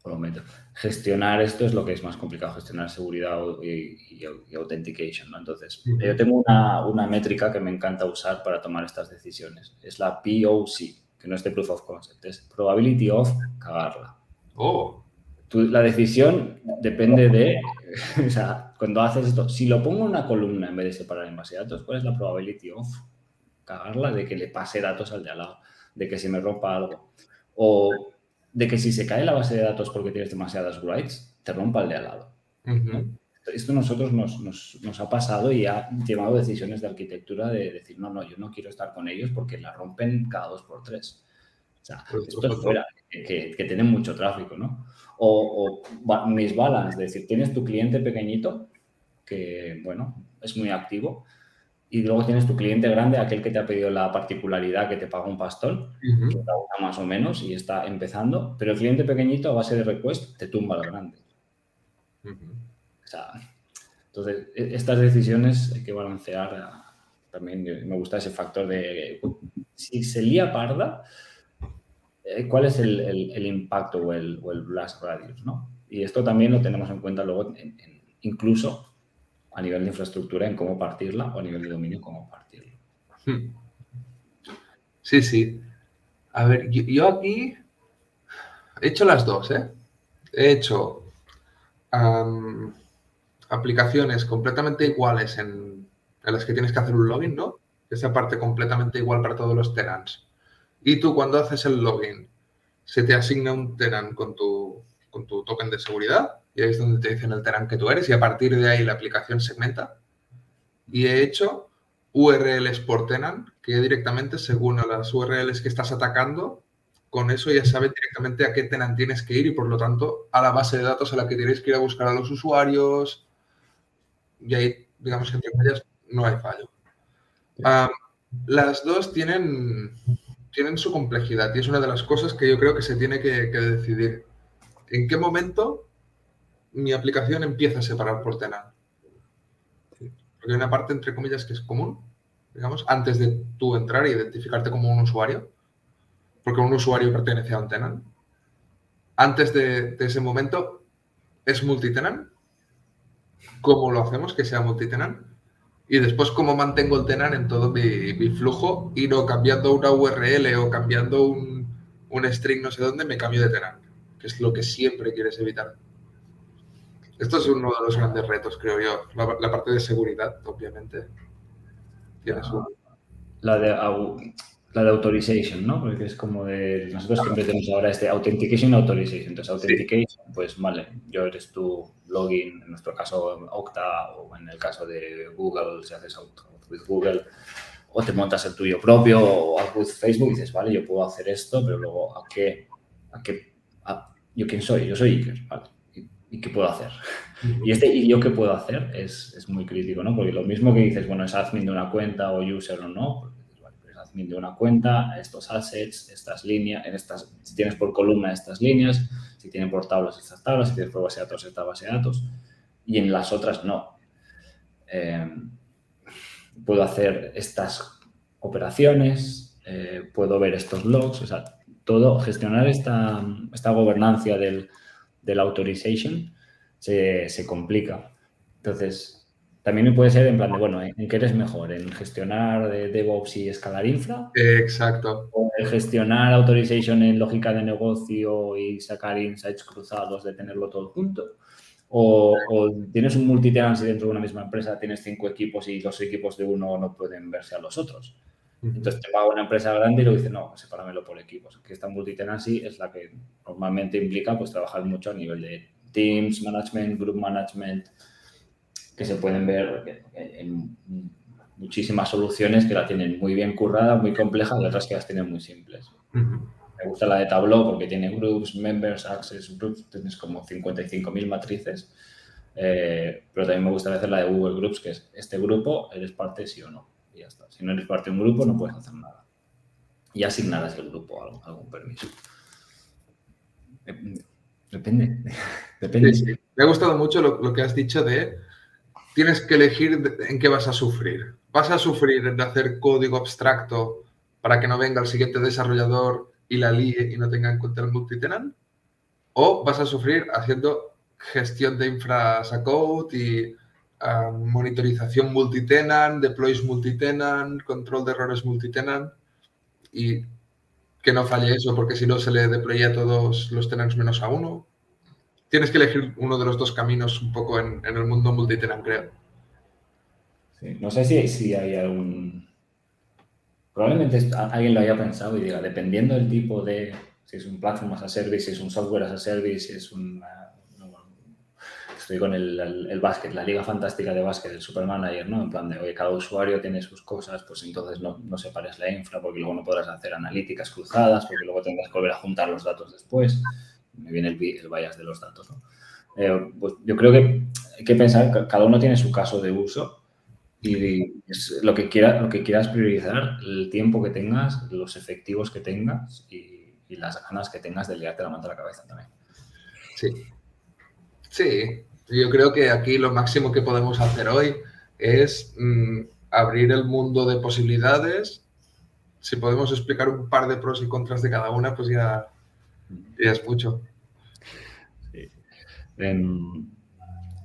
lo meto. Gestionar esto es lo que es más complicado, gestionar seguridad y authentication, ¿no? Entonces, yo tengo una métrica que me encanta usar para tomar estas decisiones. Es la POC, que no es de Proof of Concept, es Probability of cagarla. oh, La decisión depende de, o sea, cuando haces esto, si lo pongo en una columna en vez de separar en base de datos, ¿cuál es la probability of cagarla, de que le pase datos al de al lado, de que se me rompa algo? O de que si se cae la base de datos porque tienes demasiadas writes, te rompa el de al lado, ¿no? Esto a nosotros nos ha pasado y ha llevado decisiones de arquitectura de decir, no, yo no quiero estar con ellos porque la rompen cada 2x3. O sea, esto es fuera, que tienen mucho tráfico, ¿no? O mis balance, es decir, tienes tu cliente pequeñito que, bueno, es muy activo y luego tienes tu cliente grande, aquel que te ha pedido la particularidad que te paga un pastón, que la usa más o menos y está empezando, pero el cliente pequeñito a base de request te tumba al grande. O sea, entonces, estas decisiones hay que balancear. También me gusta ese factor de si se lía parda, ¿cuál es el impacto o el blast radius, ¿no? Y esto también lo tenemos en cuenta luego, incluso a nivel de infraestructura, en cómo partirla, o a nivel de dominio, cómo partirlo. Sí, sí. A ver, yo aquí he hecho las dos, ¿eh? He hecho aplicaciones completamente iguales en las que tienes que hacer un login, ¿no? Esa parte completamente igual para todos los tenants. Y tú cuando haces el login, se te asigna un tenant con tu token de seguridad y ahí es donde te dicen el tenant que tú eres y a partir de ahí la aplicación segmenta. Y he hecho URLs por tenant que directamente según a las URLs que estás atacando, con eso ya sabes directamente a qué tenant tienes que ir y por lo tanto a la base de datos a la que tienes que ir a buscar a los usuarios y ahí, digamos que entre ellas no hay fallo. Las dos tienen su complejidad y es una de las cosas que yo creo que se tiene que decidir. ¿En qué momento mi aplicación empieza a separar por tenant? Porque hay una parte, entre comillas, que es común, digamos, antes de tú entrar e identificarte como un usuario, porque un usuario pertenece a un tenant. Antes de ese momento, ¿es multitenant? ¿Cómo lo hacemos que sea multitenant? Y después, ¿cómo mantengo el tenant en todo mi flujo y no cambiando una URL o cambiando un string no sé dónde, me cambio de tenant? Que es lo que siempre quieres evitar. Esto es uno de los grandes retos, creo yo. La parte de seguridad, obviamente, tiene su... La de, la de authorization, ¿no? Porque es como de... Nosotros siempre tenemos ahora este authentication y authorization. Entonces, Sí. authentication, pues vale, yo eres tu login, en nuestro caso Okta, o en el caso de Google, si haces with Google, o te montas el tuyo propio, o with Facebook, y dices, vale, yo puedo hacer esto, pero luego, ¿yo quién soy? Yo soy Iker, ¿vale? ¿Y qué puedo hacer? Y ¿y yo qué puedo hacer? Es muy crítico, ¿no? Porque lo mismo que dices, bueno, es admin de una cuenta o user o no, pues dices, vale, pues es admin de una cuenta, estos assets, estas líneas, si tienes por columna estas líneas, si tienes por tablas estas tablas, si tienes por base de datos esta base de datos, y en las otras no. Puedo hacer estas operaciones, puedo ver estos logs, o sea, todo, gestionar esta gobernancia del authorization se complica. Entonces, también puede ser en plan de, bueno, ¿en qué eres mejor? ¿En gestionar DevOps y escalar infra? Exacto. ¿O en gestionar authorization en lógica de negocio y sacar insights cruzados de tenerlo todo junto? O tienes un multitenancy dentro de una misma empresa, tienes 5 equipos y los equipos de uno no pueden verse a los otros. Entonces te paga una empresa grande y lo dice, no, sepáramelo por equipos. Que esta multitenancy es la que normalmente implica pues trabajar mucho a nivel de teams, management, group management, que se pueden ver en muchísimas soluciones que la tienen muy bien currada, muy compleja y otras que las tienen muy simples. Me gusta la de Tableau porque tiene groups, members, access, groups, tienes como 55.000 matrices. Pero también me gusta hacer la de Google Groups, que es este grupo, eres parte sí o no. Y ya está. Si no eres parte de un grupo, no puedes hacer nada. Y asignarás el grupo algún permiso. Depende. Sí, Depende. sí. Me ha gustado mucho lo que has dicho de tienes que elegir en qué vas a sufrir. ¿Vas a sufrir de hacer código abstracto para que no venga el siguiente desarrollador y la líe y no tenga en cuenta el multitenant? ¿O vas a sufrir haciendo gestión de infras a code y monitorización multitenant, deploys multitenant, control de errores multitenant y que no falle eso porque si no se le deploya a todos los tenants menos a uno? Tienes que elegir uno de los dos caminos un poco en el mundo multitenant, creo. Sí. No sé si hay algún... Probablemente alguien lo haya pensado y diga, dependiendo del tipo de... Si es un platform as a service, si es un software as a service, si es un... estoy con el básquet, la liga fantástica de básquet, el Supermanager, ¿no? En plan de, oye, cada usuario tiene sus cosas, pues entonces no separes la infra porque luego no podrás hacer analíticas cruzadas, porque luego tendrás que volver a juntar los datos después. Me viene el bias de los datos, ¿no? Pues yo creo que hay que pensar que cada uno tiene su caso de uso y es lo que quieras priorizar, el tiempo que tengas, los efectivos que tengas y las ganas que tengas de liarte la manta a la cabeza también. Sí. Sí, yo creo que aquí lo máximo que podemos hacer hoy es abrir el mundo de posibilidades. Si podemos explicar un par de pros y contras de cada una, pues ya es mucho. Sí.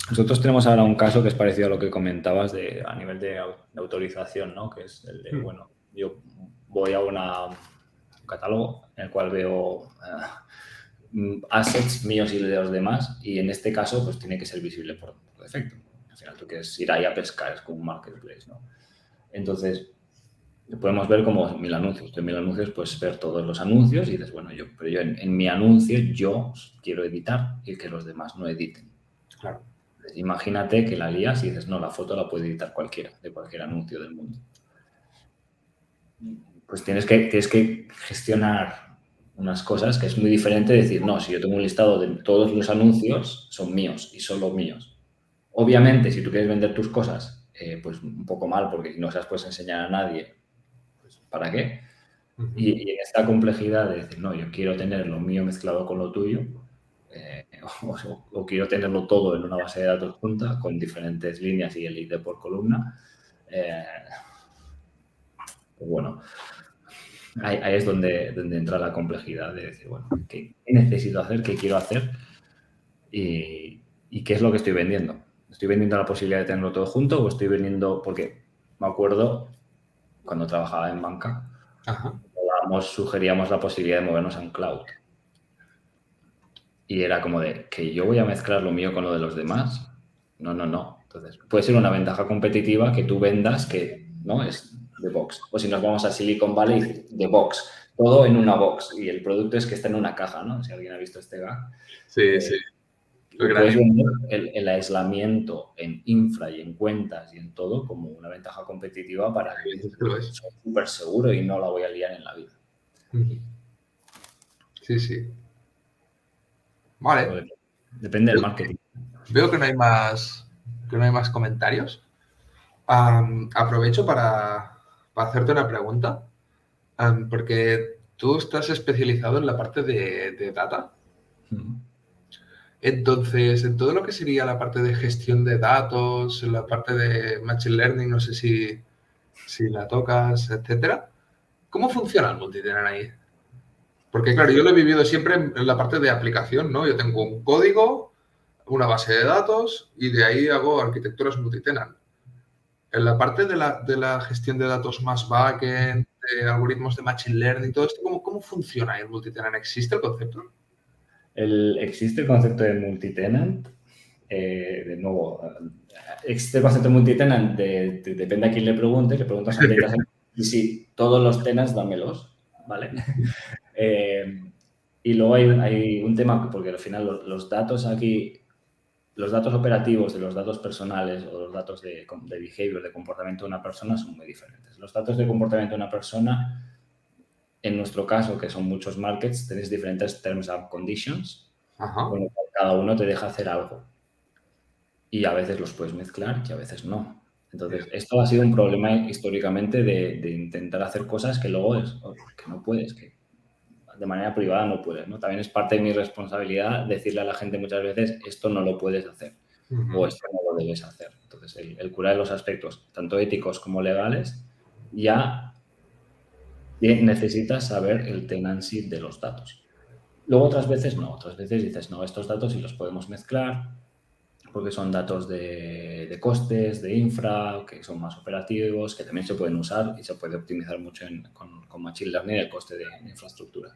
Nosotros tenemos ahora un caso que es parecido a lo que comentabas a nivel de autorización, ¿no? Que es el de, bueno, yo voy a un catálogo en el cual veo assets míos y de los demás y en este caso pues tiene que ser visible por defecto. Al final tú quieres ir ahí a pescar, es como un marketplace, ¿no? Entonces podemos ver como 1000 anuncios. De 1000 anuncios puedes ver todos los anuncios y dices, bueno, pero yo en mi anuncio yo quiero editar y que los demás no editen. Claro. Imagínate que la lías y dices, no, la foto la puede editar cualquiera, de cualquier anuncio del mundo. Pues tienes que gestionar unas cosas que es muy diferente de decir, no, si yo tengo un listado de todos los anuncios, son míos y solo míos. Obviamente, si tú quieres vender tus cosas, pues un poco mal, porque no se las puedes enseñar a nadie, pues ¿para qué? Y en esta complejidad de decir, no, yo quiero tener lo mío mezclado con lo tuyo, o quiero tenerlo todo en una base de datos junta con diferentes líneas y el ID por columna, pues bueno, ahí es donde entra la complejidad de decir, bueno, ¿qué necesito hacer? ¿Qué quiero hacer? ¿Y qué es lo que estoy vendiendo? ¿Estoy vendiendo la posibilidad de tenerlo todo junto o estoy vendiendo...? Porque me acuerdo cuando trabajaba en banca, sugeríamos la posibilidad de movernos a un cloud. Y era como de que yo voy a mezclar lo mío con lo de los demás. No, no, no. Entonces, puede ser una ventaja competitiva que tú vendas que no es de box. O si nos vamos a Silicon Valley, de box. Todo en una box. Y el producto es que está en una caja, ¿no? Si alguien ha visto este gag. Sí, sí. El Y gran puedes vender el aislamiento en infra y en cuentas y en todo como una ventaja competitiva para que dices, lo es. soy súper seguro y no la voy a liar en la vida. Sí, sí. Pero Vale. depende del marketing. Veo que no hay más comentarios. Aprovecho para hacerte una pregunta, porque tú estás especializado en la parte de data. Entonces, en todo lo que sería la parte de gestión de datos, en la parte de machine learning, no sé si la tocas, etcétera. ¿Cómo funciona el multitenant ahí? Porque, claro, yo lo he vivido siempre en la parte de aplicación, ¿no? Yo tengo un código, una base de datos y de ahí hago arquitecturas multitenant. En la parte de la gestión de datos más backend, de algoritmos de machine learning, todo esto, ¿cómo funciona el multitenant? ¿Existe el concepto? Existe el concepto de multitenant. De nuevo, existe el concepto de multitenant, depende a quién le preguntas a un data scientist y si todos los tenants, dámelos, ¿vale? Y luego hay un tema, porque al final los datos aquí, los datos operativos de los datos personales o los datos de behavior, de comportamiento de una persona son muy diferentes. Los datos de comportamiento de una persona, en nuestro caso, que son muchos markets, tenéis diferentes terms and conditions, Ajá. con lo cual cada uno te deja hacer algo. Y a veces los puedes mezclar y a veces no. Entonces, esto ha sido un problema históricamente de intentar hacer cosas que luego que no puedes, que de manera privada no puedes, ¿no? También es parte de mi responsabilidad decirle a la gente muchas veces, esto no lo puedes hacer o esto no lo debes hacer. Entonces, el curar los aspectos, tanto éticos como legales, ya necesitas saber el tenancy de los datos. Luego otras veces no, otras veces dices, no, estos datos sí los podemos mezclar porque son datos de costes, de infra, que son más operativos, que también se pueden usar y se puede optimizar mucho con Machine Learning el coste de infraestructura.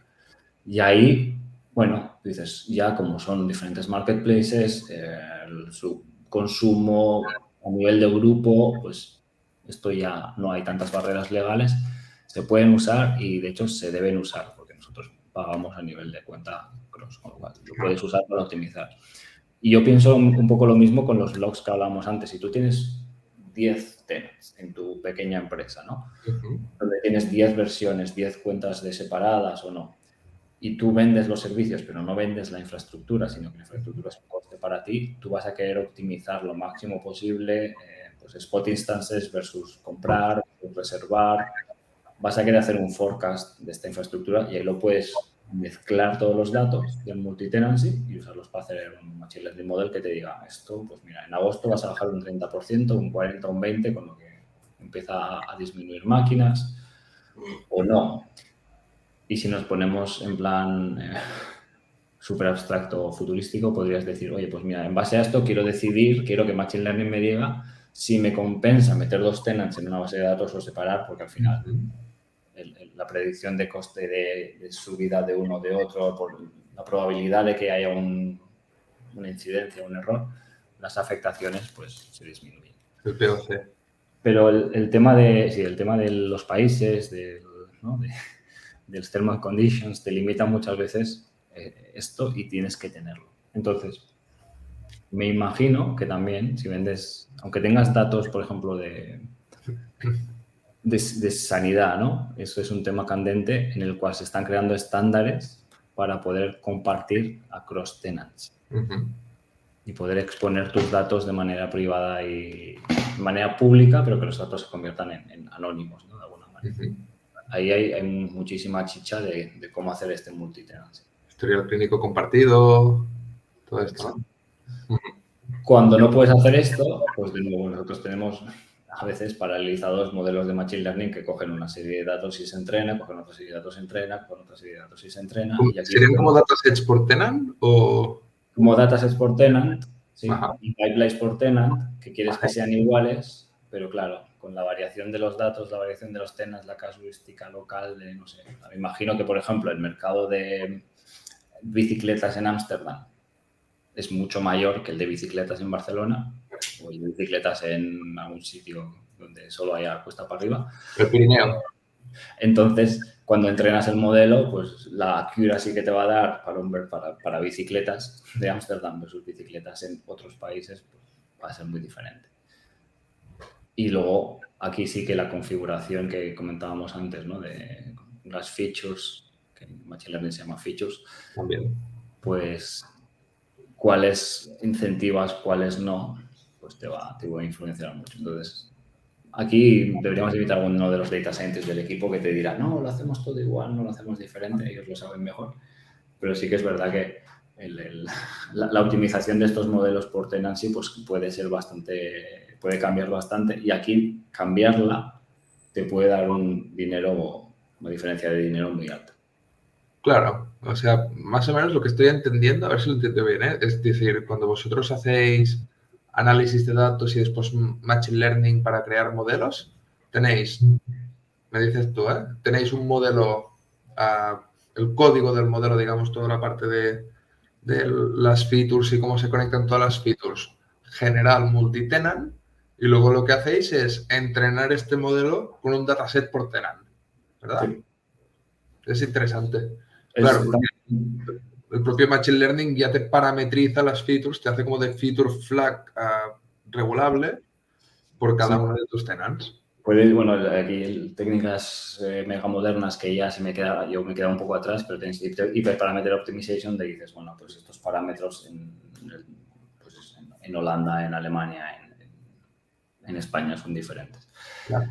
Y ahí, bueno, dices, ya como son diferentes marketplaces, su consumo a nivel de grupo, pues esto ya no hay tantas barreras legales, se pueden usar y de hecho se deben usar porque nosotros pagamos a nivel de cuenta cross, con lo cual lo puedes usar para optimizar. Y yo pienso un poco lo mismo con los logs que hablábamos antes. Si tú tienes 10 tenants en tu pequeña empresa, ¿no? Donde tienes 10 versiones, 10 cuentas de separadas o no, y tú vendes los servicios, pero no vendes la infraestructura, sino que la infraestructura es un coste para ti, tú vas a querer optimizar lo máximo posible, pues spot instances versus comprar, reservar, vas a querer hacer un forecast de esta infraestructura y ahí lo puedes mezclar todos los datos del multitenancy y usarlos para hacer un machine learning model que te diga esto, pues mira, en agosto vas a bajar un 30%, un 40%, un 20%, con lo que empieza a disminuir máquinas o no. Y si nos ponemos en plan súper abstracto o futurístico, podrías decir, oye, pues mira, en base a esto quiero que Machine Learning me diga si me compensa meter 2 tenants en una base de datos o separar, porque al final la predicción de coste de subida de uno o de otro, por la probabilidad de que haya una incidencia, un error, las afectaciones pues se disminuyen. El POC. Pero el tema de los países, ¿no? de los thermal conditions, te limita muchas veces esto y tienes que tenerlo. Entonces, me imagino que también, si vendes, aunque tengas datos, por ejemplo, de sanidad, ¿no? Eso es un tema candente en el cual se están creando estándares para poder compartir across tenants y poder exponer tus datos de manera privada y de manera pública, pero que los datos se conviertan en anónimos, ¿no? De alguna manera. Ahí hay muchísima chicha de cómo hacer este multitenancy. Historial clínico compartido, todo esto, ¿no? Cuando no puedes hacer esto, pues de nuevo nosotros tenemos a veces paralelizados modelos de Machine Learning que cogen una serie de datos y se entrena, cogen otra serie de datos y se entrena, cogen otra serie de datos y se entrena. Y aquí ¿Serían como datasets por tenant o...? como datasets por tenant, sí, Ajá. y pipelines por tenant, que quieres que sean iguales, pero claro, con la variación de los datos, la variación de los tenants, la casuística local, no sé. Me imagino que, por ejemplo, el mercado de bicicletas en Ámsterdam es mucho mayor que el de bicicletas en Barcelona o el de bicicletas en algún sitio donde solo haya cuesta para arriba. El Pirineo. Entonces, cuando entrenas el modelo, pues la accuracy que te va a dar para bicicletas de Ámsterdam versus bicicletas en otros países pues, va a ser muy diferente. Y luego, aquí sí que la configuración que comentábamos antes, ¿no? De las features, que en Machine Learning se llama features, También. pues cuáles incentivas, cuáles no, pues te va a influenciar mucho. Entonces, aquí deberíamos invitar a alguno de los data scientists del equipo que te dirá, no, lo hacemos todo igual, no lo hacemos diferente, ellos lo saben mejor. Pero sí que es verdad que la optimización de estos modelos por tenancy pues puede cambiar bastante y aquí cambiarla te puede dar una diferencia de dinero muy alta. Claro, o sea, más o menos lo que estoy entendiendo, a ver si lo entiendo bien, ¿eh? Es decir, cuando vosotros hacéis análisis de datos y después Machine Learning para crear modelos, tenéis, me dices tú, tenéis un modelo, el código del modelo, digamos, toda la parte de las features y cómo se conectan todas las features, general multitenant, y luego lo que hacéis es entrenar este modelo con un dataset por tenant, ¿verdad? Sí. Es interesante. Claro, porque el propio Machine Learning ya te parametriza las features, te hace como de feature flag regulable por cada uno de tus tenants. Bueno, aquí técnicas mega modernas que ya yo me he quedado un poco atrás, pero tenéis Hyperparameter Optimization, de dices, bueno, pues estos parámetros en Holanda, en Alemania, en España son diferentes. Claro.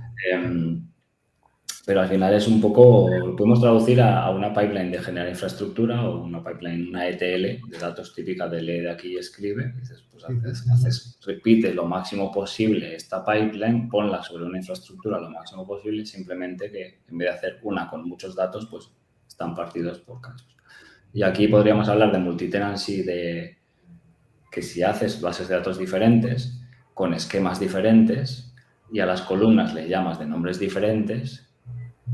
Pero al final es un poco, lo podemos traducir a una pipeline de generar infraestructura o una pipeline, una ETL de datos típica de lee de aquí y escribe. Dices, pues repite lo máximo posible esta pipeline, ponla sobre una infraestructura lo máximo posible, simplemente que en vez de hacer una con muchos datos, pues están partidos por casos. Y aquí podríamos hablar de multitenancy, de que si haces bases de datos diferentes, con esquemas diferentes, y a las columnas le llamas de nombres diferentes,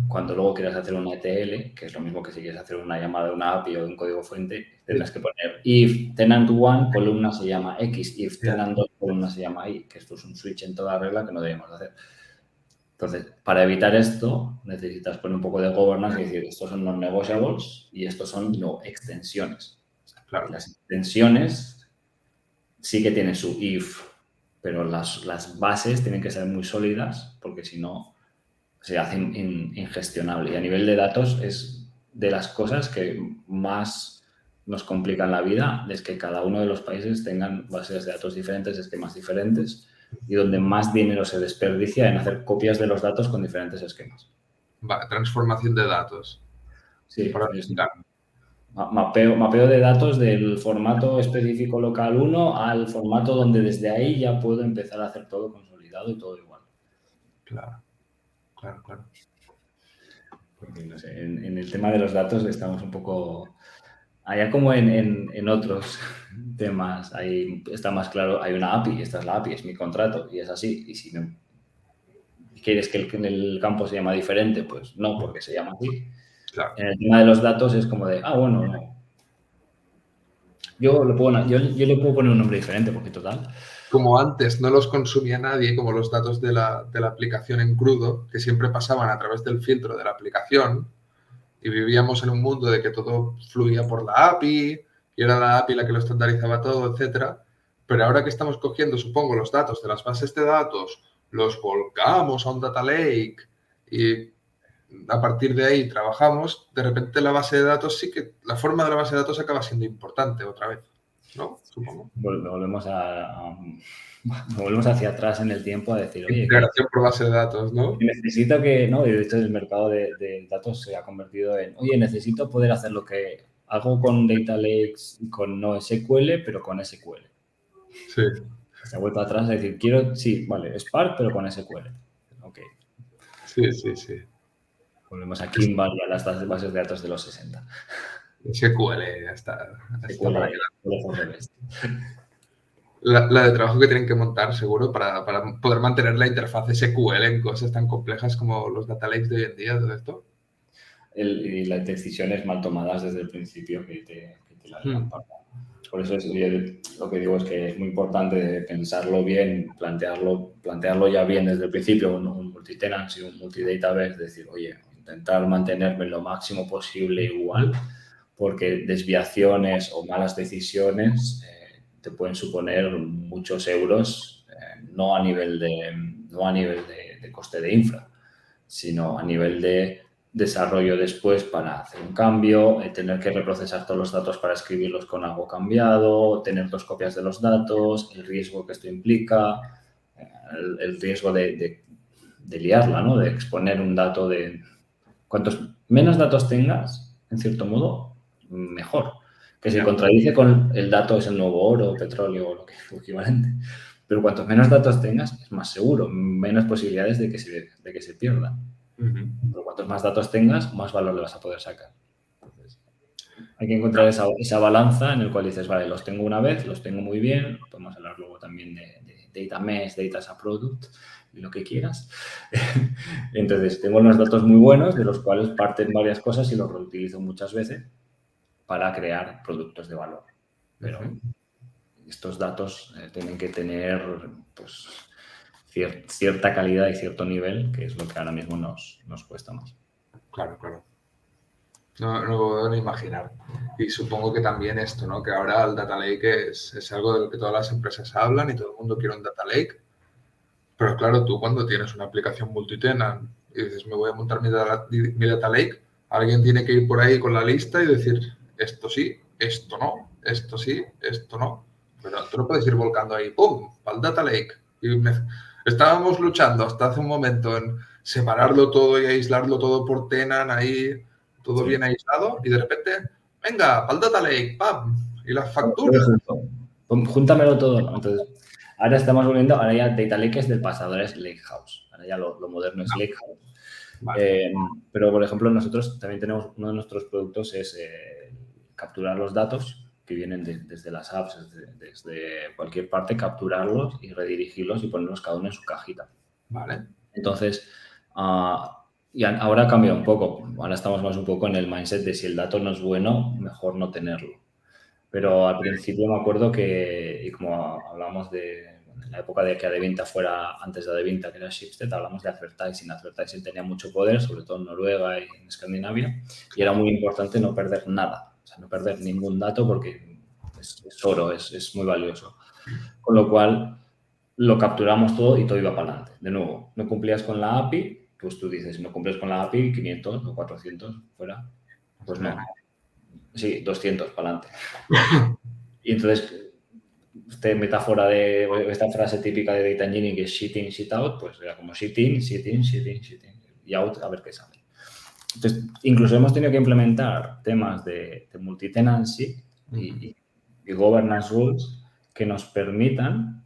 cuando luego quieras hacer una ETL, que es lo mismo que si quieres hacer una llamada de una API o de un código fuente, tendrás que poner if tenant1, columna se llama X, if tenant2, columna se llama Y, que esto es un switch en toda regla que no debemos hacer. Entonces, para evitar esto, necesitas poner un poco de governance y decir, estos son los negotiables y estos son no extensiones. O sea, claro. Las extensiones sí que tienen su if, pero las bases tienen que ser muy sólidas porque si no se hace ingestionable. Y a nivel de datos es de las cosas que más nos complican la vida, es que cada uno de los países tengan bases de datos diferentes, esquemas diferentes y donde más dinero se desperdicia en hacer copias de los datos con diferentes esquemas. Transformación de datos. Sí, mapeo de datos del formato específico local 1 al formato donde desde ahí ya puedo empezar a hacer todo consolidado y todo igual. Claro. Porque, no sé, en el tema de los datos estamos un poco... Allá como en otros temas, ahí está más claro, hay una API, esta es la API, es mi contrato y es así. Y si no quieres que el campo se llama diferente, pues no, porque se llama así. Claro. En el tema de los datos es como de, bueno, no. Yo le puedo poner un nombre diferente porque total... Como antes no los consumía nadie, como los datos de la aplicación en crudo, que siempre pasaban a través del filtro de la aplicación y vivíamos en un mundo de que todo fluía por la API y era la API la que lo estandarizaba todo, etcétera. Pero ahora que estamos cogiendo, supongo, los datos de las bases de datos, los volcamos a un data lake y a partir de ahí trabajamos, de repente la base de datos la forma de la base de datos acaba siendo importante otra vez, ¿no? Supongo. Volvemos hacia atrás en el tiempo a decir, oye... Integración por base de datos, ¿no? Necesito que, ¿no? De hecho, el mercado de datos se ha convertido en, oye, necesito poder hacer lo que hago con Data Lakes y con NoSQL, pero con SQL. Sí. Se ha vuelto atrás a decir, sí, vale, Spark, pero con SQL. Ok. Sí. Volvemos a Kimball y a las bases de datos de los 60. SQL, ya está. SQL, la de trabajo que tienen que montar, seguro, para poder mantener la interfaz SQL en cosas tan complejas como los data lakes de hoy en día, todo esto. y las decisiones mal tomadas desde el principio que te la lían Mm. parda. Por eso yo lo que digo es que es muy importante pensarlo bien, plantearlo ya bien desde el principio, un multitenancy, un multi-database, decir, oye, intentar mantenerme lo máximo posible igual, porque desviaciones o malas decisiones te pueden suponer muchos euros, no a nivel de coste de infra, sino a nivel de desarrollo después para hacer un cambio, tener que reprocesar todos los datos para escribirlos con algo cambiado, tener 2 copias de los datos, el riesgo que esto implica, el riesgo de liarla, ¿no? De exponer un dato de... Cuantos menos datos tengas, en cierto modo, mejor. Que se contradice con el dato es el nuevo oro, petróleo o lo equivalente. Pero cuantos menos datos tengas, es más seguro, menos posibilidades de que se pierdan. Pero cuantos más datos tengas, más valor le vas a poder sacar. Entonces, hay que encontrar esa balanza en el cual dices, vale, los tengo una vez, los tengo muy bien, podemos hablar luego también de data mesh, data as a product, y lo que quieras. Entonces, tengo unos datos muy buenos de los cuales parten varias cosas y los reutilizo muchas veces para crear productos de valor. Pero estos datos tienen que tener pues, cierta calidad y cierto nivel, que es lo que ahora mismo nos cuesta más. Claro, claro. No lo puedo ni imaginar. Y supongo que también esto, ¿no? Que ahora el data lake es algo de lo que todas las empresas hablan y todo el mundo quiere un data lake. Pero claro, tú cuando tienes una aplicación multitenant y dices, me voy a montar mi data lake, alguien tiene que ir por ahí con la lista y decir, esto sí, esto no, esto sí, esto no. Pero tú no puedes ir volcando ahí, ¡pum!, al data lake. Estábamos luchando hasta hace un momento en separarlo todo y aislarlo todo por tenant, ahí todo bien aislado, y de repente, venga, al data lake, ¡pam! Y las facturas. Júntamelo todo, ¿no? Entonces, ahora estamos volviendo, ahora ya Data Lake es del pasado, ahora es Lakehouse. Ahora ya lo moderno es Lakehouse. Vale. Pero, por ejemplo, nosotros también tenemos, uno de nuestros productos es capturar los datos que vienen desde las apps, desde cualquier parte, capturarlos y redirigirlos y ponerlos cada uno en su cajita. Vale. Entonces, y ahora ha cambiado un poco. Ahora estamos más un poco en el mindset de si el dato no es bueno, mejor no tenerlo. Pero al principio me acuerdo que, y como hablamos de la época de que Adevinta fuera antes de Adevinta, que era Schibsted, hablamos de advertising. Advertising tenía mucho poder, sobre todo en Noruega y en Escandinavia, y era muy importante no perder nada, o sea, no perder ningún dato porque es oro, es muy valioso. Con lo cual, lo capturamos todo y todo iba para adelante. De nuevo, no cumplías con la API, pues tú dices, no cumples con la API, 500 o 400 fuera. Pues no. Sí, 200 para adelante. Y entonces, esta metáfora esta frase típica de Data Engineering que es shit in, shit out, pues era como shit in, shit in, shit in, shit in, y out, a ver qué sale. Entonces, incluso hemos tenido que implementar temas de multi-tenancy y governance rules que nos permitan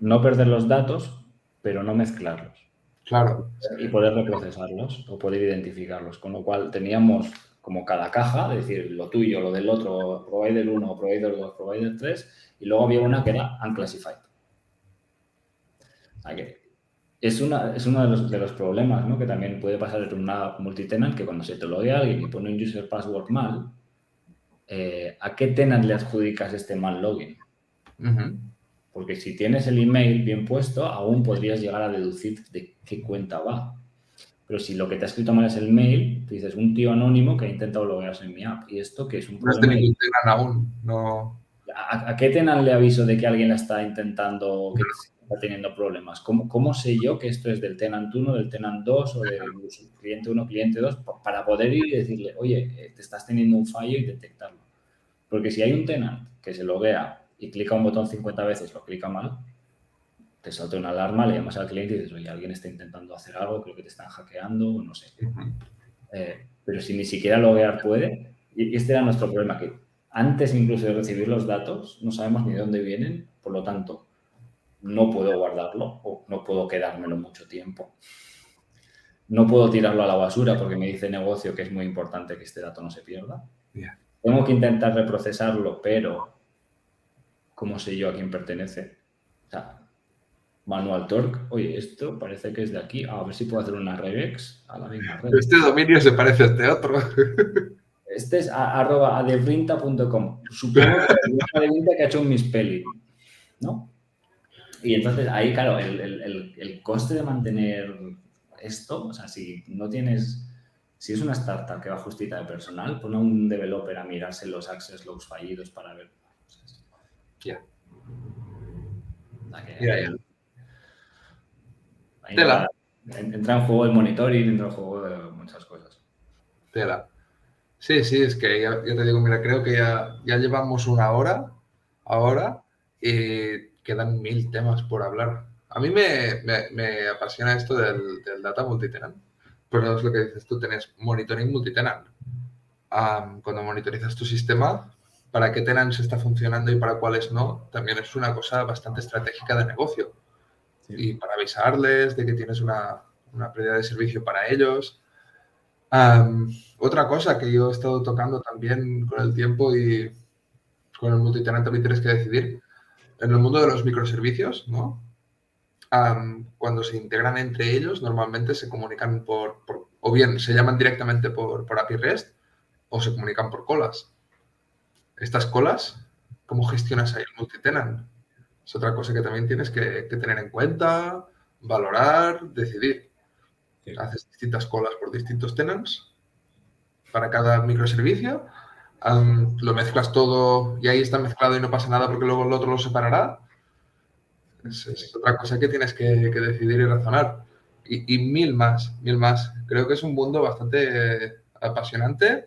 no perder los datos, pero no mezclarlos. Claro. Y poder reprocesarlos o poder identificarlos. Con lo cual teníamos como cada caja, es decir, lo tuyo, lo del otro, provider 1, provider 2, provider 3, y luego había una que era unclassified. Es uno de los problemas, ¿no? Que también puede pasar en una multitenant, que cuando se te loguea alguien y pone un user password mal, ¿a qué tenant le adjudicas este mal login? Porque si tienes el email bien puesto, aún podrías llegar a deducir de qué cuenta va. Pero si lo que te ha escrito mal es el mail, tú dices, un tío anónimo que ha intentado loguearse en mi app. Y esto que es un No es de problema ningún tenant aún, no. ¿A qué tenant le aviso de que alguien la está intentando, que está teniendo problemas? ¿Cómo sé yo que esto es del tenant 1, del tenant 2 o del cliente 1, cliente 2? Para poder ir y decirle, oye, te estás teniendo un fallo y detectarlo. Porque si hay un tenant que se loguea y clica un botón 50 veces, lo clica mal, te salta una alarma, le llamas al cliente y dices, oye, alguien está intentando hacer algo, creo que te están hackeando, no sé. Pero si ni siquiera loguear puede, y este era nuestro problema, que antes incluso de recibir los datos no sabemos ni de dónde vienen, por lo tanto, no puedo guardarlo o no puedo quedármelo mucho tiempo. No puedo tirarlo a la basura porque me dice negocio que es muy importante que este dato no se pierda. Tengo que intentar reprocesarlo, pero ¿cómo sé yo a quién pertenece? O sea, Manual Torque. Oye, esto parece que es de aquí. A ver si puedo hacer una regex. A la misma Este regex. dominio se parece a este otro. Este es @adevrinta.com. Supongo que es Adevrinta que ha hecho un misspelling, ¿no? Y entonces ahí, claro, el coste de mantener esto, o sea, si no tienes, si es una startup que va justita de personal, pone a un developer a mirarse los access logs fallidos para ver cosas. Ya, O sea, que ya, ya. ahí entra, Tela, entra en juego el monitoring, entra en juego muchas cosas. tela. Sí, sí, es que ya te digo, mira, creo que ya llevamos una hora ahora y quedan 1000 temas por hablar. A mí me apasiona esto del data multitenant, pero es lo que dices tú, tenés monitoring multitenant. Cuando monitorizas tu sistema, para qué tenants está funcionando y para cuáles no, también es una cosa bastante estratégica de negocio. Sí. Y para avisarles de que tienes una pérdida de servicio para ellos. Otra cosa que yo he estado tocando también con el tiempo y con el multitenant también tienes que decidir, en el mundo de los microservicios, ¿no? Cuando se integran entre ellos, normalmente se comunican o bien se llaman directamente por API REST o se comunican por colas. Estas colas, ¿cómo gestionas ahí el multitenant? Es otra cosa que también tienes que tener en cuenta, valorar, decidir. Sí. Haces distintas colas por distintos tenants para cada microservicio, lo mezclas todo y ahí está mezclado y no pasa nada porque luego el otro lo separará. Es otra cosa que tienes que decidir y razonar. Y mil más, mil más. Creo que es un mundo bastante apasionante,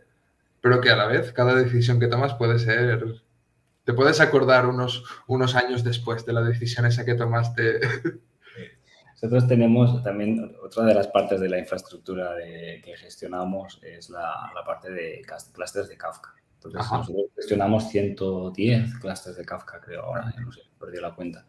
pero que a la vez cada decisión que tomas puede ser... Te puedes acordar unos años después de la decisión esa que tomaste. Nosotros tenemos también otra de las partes de la infraestructura que gestionamos es la parte de clusters de Kafka. Entonces, Ajá. nosotros gestionamos 110 clusters de Kafka, creo ahora, no sé, perdí la cuenta.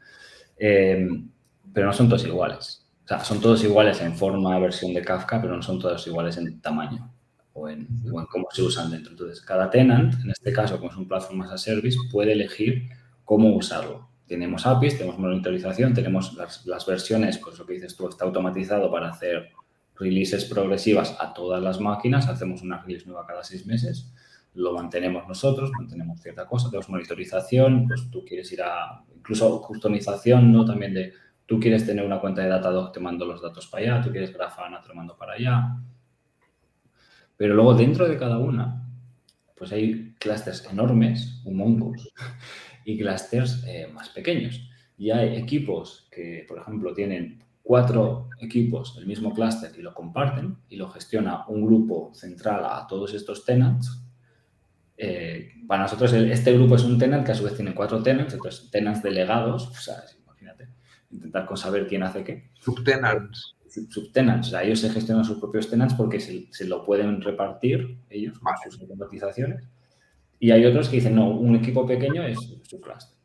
Pero no son todos iguales. O sea, son todos iguales en forma, versión de Kafka, pero no son todos iguales en tamaño o en cómo se usan dentro. Entonces, cada tenant, en este caso, como es un Platform as a Service, puede elegir cómo usarlo. Tenemos APIs, tenemos monitorización, tenemos las versiones, pues lo que dices tú, está automatizado para hacer releases progresivas a todas las máquinas. Hacemos una release nueva cada 6 meses. Lo mantenemos nosotros, mantenemos cierta cosa, tenemos monitorización, pues tú quieres ir a, incluso customización, ¿no? También de, tú quieres tener una cuenta de Datadog, te mando los datos para allá, tú quieres Grafana, te lo mando para allá. Pero luego dentro de cada una, pues hay clusters enormes, humongous, y clusters más pequeños. Y hay equipos que, por ejemplo, tienen 4 equipos del mismo clúster y lo comparten y lo gestiona un grupo central a todos estos tenants. Para nosotros este grupo es un tenant que a su vez tiene 4 tenants, entonces tenants delegados, o sea, imagínate, intentar con saber quién hace qué. Subtenants. Subtenants, o sea, ellos se gestionan sus propios tenants porque se lo pueden repartir ellos con Vale. sus automatizaciones. Y hay otros que dicen, no, un equipo pequeño es su cluster.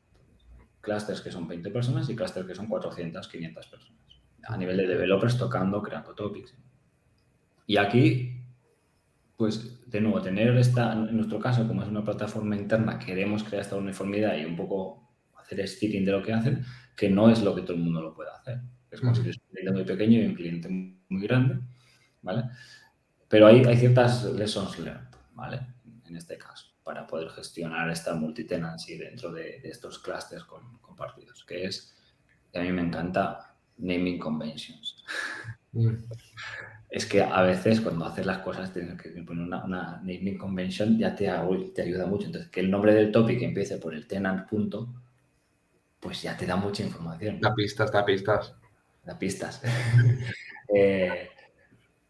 Clusters que son 20 personas y clusters que son 400, 500 personas. A nivel de developers tocando, creando topics. Y aquí, pues, de nuevo, tener esta, en nuestro caso, como es una plataforma interna, queremos crear esta uniformidad y un poco hacer stitching de lo que hacen, que no es lo que todo el mundo lo puede hacer. Es como si tienes un cliente muy pequeño y un cliente muy grande, ¿vale? Pero hay ciertas lessons learned, ¿vale? En este caso, para poder gestionar esta multitenancy dentro de estos clusters compartidos, que es, que a mí me encanta, naming conventions. Es que a veces cuando haces las cosas tienes que poner una naming convention, ya te ayuda mucho. Entonces, que el nombre del topic empiece por el tenant punto, pues ya te da mucha información. Da pistas, da pistas. Da pistas.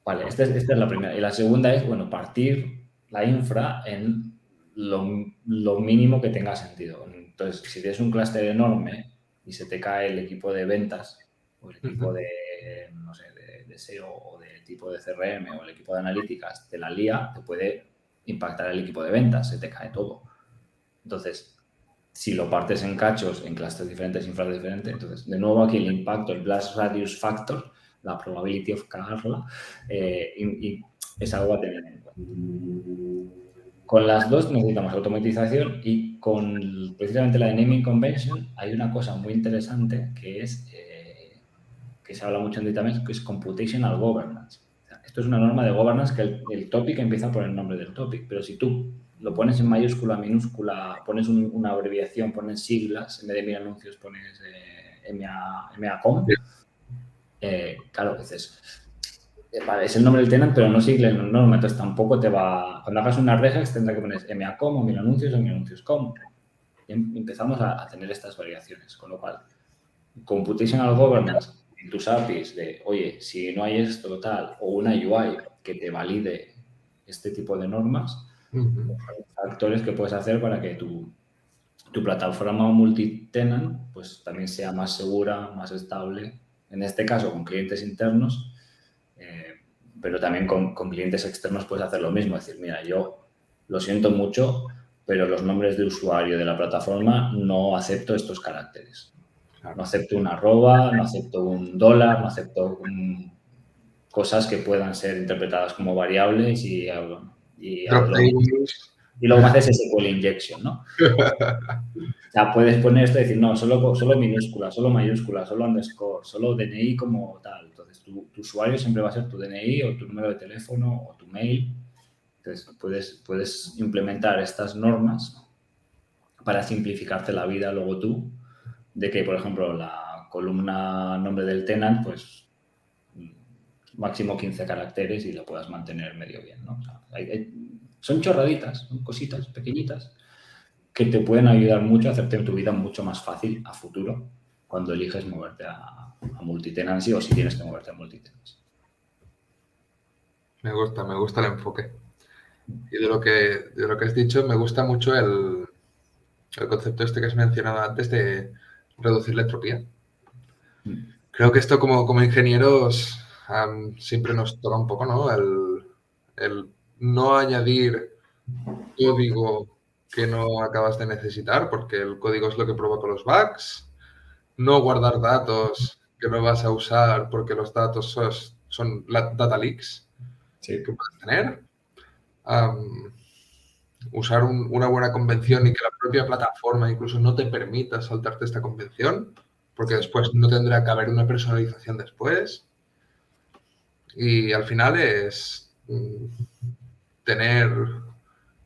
Vale, esta es la primera. Y la segunda es, bueno, partir la infra en lo mínimo que tenga sentido. Entonces, si tienes un clúster enorme y se te cae el equipo de ventas o el equipo de, no sé, de SEO o del tipo de CRM o el equipo de analíticas, te la lía, te puede impactar el equipo de ventas, se te cae todo. Entonces, si lo partes en cachos, en clusters diferentes, infras diferentes, entonces, de nuevo aquí el impacto, el blast radius factor, la probability of cagarla, y es algo a tener en cuenta. Con las dos necesitamos automatización y con precisamente la de naming convention hay una cosa muy interesante que es que se habla mucho en Datamesh, que es Computational Governance. O sea, esto es una norma de governance que el topic empieza por el nombre del topic, pero si tú lo pones en mayúscula, minúscula, pones una abreviación, pones siglas, en vez de mil anuncios pones MACOM, claro, dices, vale, es el nombre del tenant, pero no sigue el norma, entonces tampoco te va... Cuando hagas una regex tendrá que poner MACOM o mil anuncios com. Y empezamos a tener estas variaciones, con lo cual, Computational Governance en tus APIs de, oye, si no hay esto tal, o una UI que te valide este tipo de normas, factores que puedes hacer para que tu plataforma multitenant pues también sea más segura, más estable, en este caso con clientes internos, pero también con clientes externos puedes hacer lo mismo, es decir, mira, yo lo siento mucho, pero los nombres de usuario de la plataforma no acepto estos caracteres. No acepto un arroba, no acepto un dólar, no acepto cosas que puedan ser interpretadas como variables y luego me haces SQL injection, ¿no? O sea, puedes poner esto y decir, no, solo minúscula, solo mayúscula, solo underscore, solo DNI como tal. Entonces, tu usuario siempre va a ser tu DNI o tu número de teléfono o tu mail. Entonces, puedes implementar estas normas para simplificarte la vida luego tú, de que, por ejemplo, la columna nombre del tenant, pues máximo 15 caracteres y lo puedas mantener medio bien, ¿no? O sea, son chorraditas, son cositas pequeñitas que te pueden ayudar mucho a hacerte tu vida mucho más fácil a futuro cuando eliges moverte a multitenancy o si tienes que moverte a multitenancy. Me gusta el enfoque. Y de lo que has dicho, me gusta mucho el concepto este que has mencionado antes de reducir la entropía. Creo que esto como ingenieros siempre nos toca un poco, ¿no? El no añadir código que no acabas de necesitar, porque el código es lo que provoca los bugs. No guardar datos que no vas a usar porque los datos son data leaks que puedes tener. Usar una buena convención y que la propia plataforma incluso no te permita saltarte esta convención, porque después no tendrá que haber una personalización después. Y al final es tener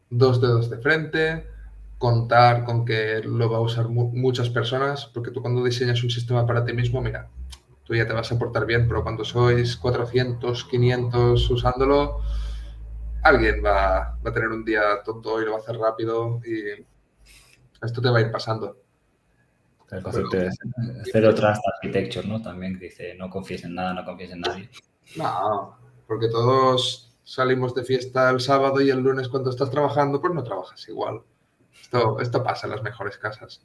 dos dedos de frente, contar con que lo va a usar muchas personas, porque tú cuando diseñas un sistema para ti mismo, mira, tú ya te vas a portar bien, pero cuando sois 400, 500 usándolo, alguien va a tener un día tonto y lo va a hacer rápido y esto te va a ir pasando. El concepto de Zero Trust Architecture, ¿no? También dice, no confíes en nada, no confíes en nadie. No, porque todos salimos de fiesta el sábado y el lunes cuando estás trabajando, pues no trabajas igual. Esto pasa en las mejores casas.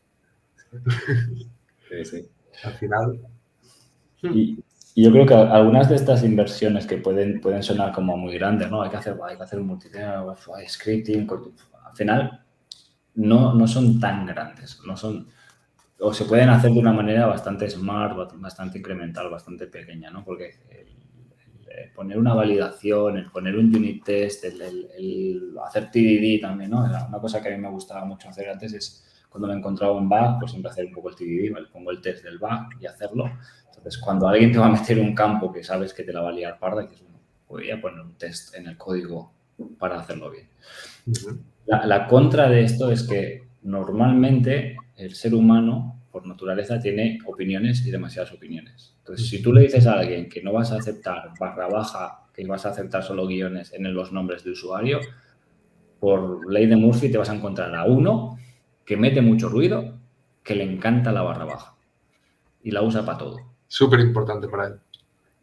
Sí. Al final. Y yo creo que algunas de estas inversiones que pueden sonar como muy grandes, ¿no? Hay que hacer un multitenant, scripting, al final no son tan grandes, no son, o se pueden hacer de una manera bastante smart, bastante incremental, bastante pequeña, ¿no? Porque el poner una validación, el poner un unit test, el hacer TDD también, ¿no? Una cosa que a mí me gustaba mucho hacer antes es cuando me encontraba un bug, pues siempre hacer un poco el TDD, ¿vale? Pongo el test del bug y hacerlo. Entonces, cuando alguien te va a meter un campo que sabes que te la va a liar parda, dices, bueno, voy a poner un test en el código para hacerlo bien. La contra de esto es que normalmente el ser humano, por naturaleza, tiene opiniones y demasiadas opiniones. Entonces, si tú le dices a alguien que no vas a aceptar barra baja, que vas a aceptar solo guiones en los nombres de usuario, por ley de Murphy te vas a encontrar a uno que mete mucho ruido, que le encanta la barra baja y la usa para todo. Súper importante para él.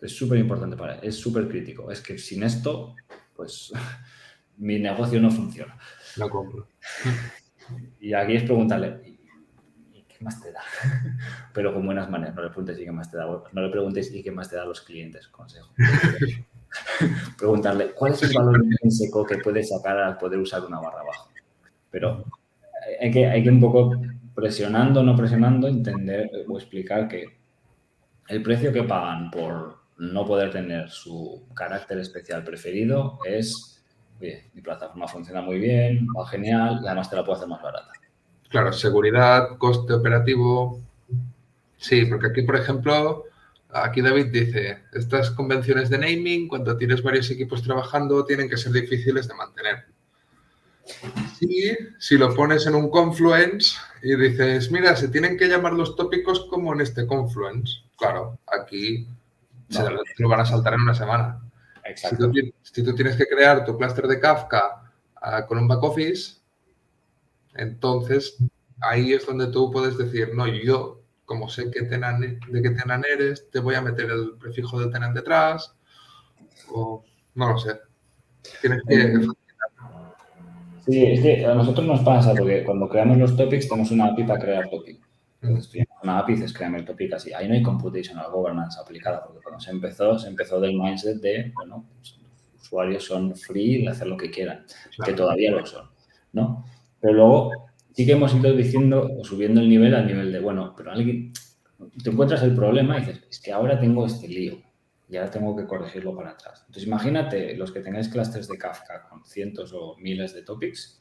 Es súper importante para él, es súper crítico. Es que sin esto, pues mi negocio no funciona. No compro. Y aquí es preguntarle, ¿y qué más te da? Pero con buenas maneras, no le preguntes y qué más te da. No le preguntes y qué más te da a los clientes, consejo. Preguntarle, ¿cuál es el valor intrínseco que puedes sacar al poder usar una barra baja? Pero hay que un poco presionando, no presionando, entender o explicar que el precio que pagan por no poder tener su carácter especial preferido es, oye, mi plataforma funciona muy bien, va genial y además te la puedo hacer más barata. Claro, seguridad, coste operativo. Sí, porque aquí, por ejemplo, Aquí David dice, estas convenciones de naming, cuando tienes varios equipos trabajando, tienen que ser difíciles de mantener. Sí, si lo pones en un Confluence y dices, mira, se tienen que llamar los tópicos como en este Confluence. Claro, aquí se No, lo van a saltar en una semana. exacto. Si tú tienes que crear tu clúster de Kafka con un back office, entonces ahí es donde tú puedes decir, no, yo, como sé que de qué tenant eres, te voy a meter el prefijo de tenant detrás, o no lo sé. Tienes que... Sí, es que a nosotros nos pasa porque cuando creamos los topics tenemos una API para crear topic. Entonces, tú llamas una API y dices, créame el topic así. Ahí no hay computational governance aplicada porque cuando se empezó del mindset de, bueno, pues, los usuarios son free de hacer lo que quieran, que Claro. todavía lo son, ¿no? Pero luego sí que hemos ido diciendo o subiendo el nivel al nivel de, bueno, pero alguien, te encuentras el problema y dices, es que ahora tengo este lío y ahora tengo que corregirlo para atrás. Entonces, imagínate los que tengáis clusters de Kafka con cientos o miles de topics,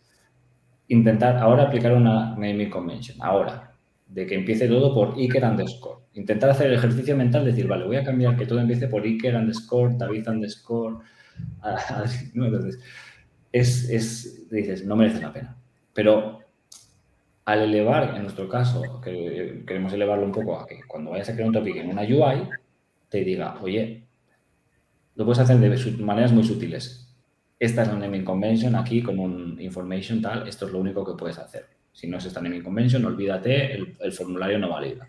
intentar ahora aplicar una naming convention, ahora, de que empiece todo por Iker underscore. Intentar hacer el ejercicio mental de decir, vale, voy a cambiar que todo empiece por Iker underscore, David underscore, ¿no? Entonces, dices, no merece la pena. Pero al elevar, en nuestro caso, que queremos elevarlo un poco a que cuando vayas a crear un topic en una UI, te diga, oye, lo puedes hacer de maneras muy sutiles. Esta es la naming convention aquí con un information tal, esto es lo único que puedes hacer. Si no es esta naming convention, olvídate, el formulario no valida.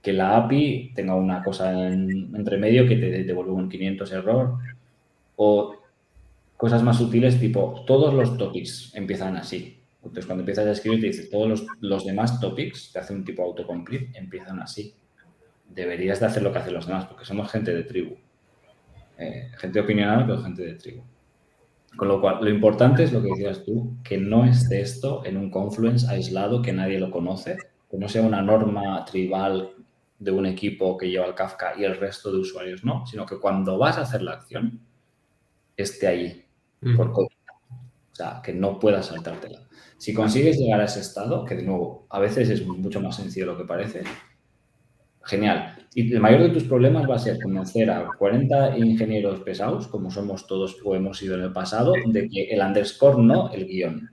Que la API tenga una cosa entre medio que te devuelve un 500 error o cosas más sutiles tipo todos los topics empiezan así. Entonces, cuando empiezas a escribir te dice todos los demás topics, te hace un tipo autocomplete, empiezan así. Deberías de hacer lo que hacen los demás porque somos gente de tribu. Gente opinionada, pero gente de tribu. Con lo cual, lo importante es lo que decías tú, que no esté esto en un Confluence aislado, que nadie lo conoce, que no sea una norma tribal de un equipo que lleva el Kafka y el resto de usuarios no, sino que cuando vas a hacer la acción, esté ahí, por código. O sea, que no puedas saltártela. Si consigues llegar a ese estado, que de nuevo, a veces es mucho más sencillo de lo que parece, genial. Y el mayor de tus problemas va a ser convencer a 40 ingenieros pesados, como somos todos o hemos sido en el pasado, de que el underscore no el guión,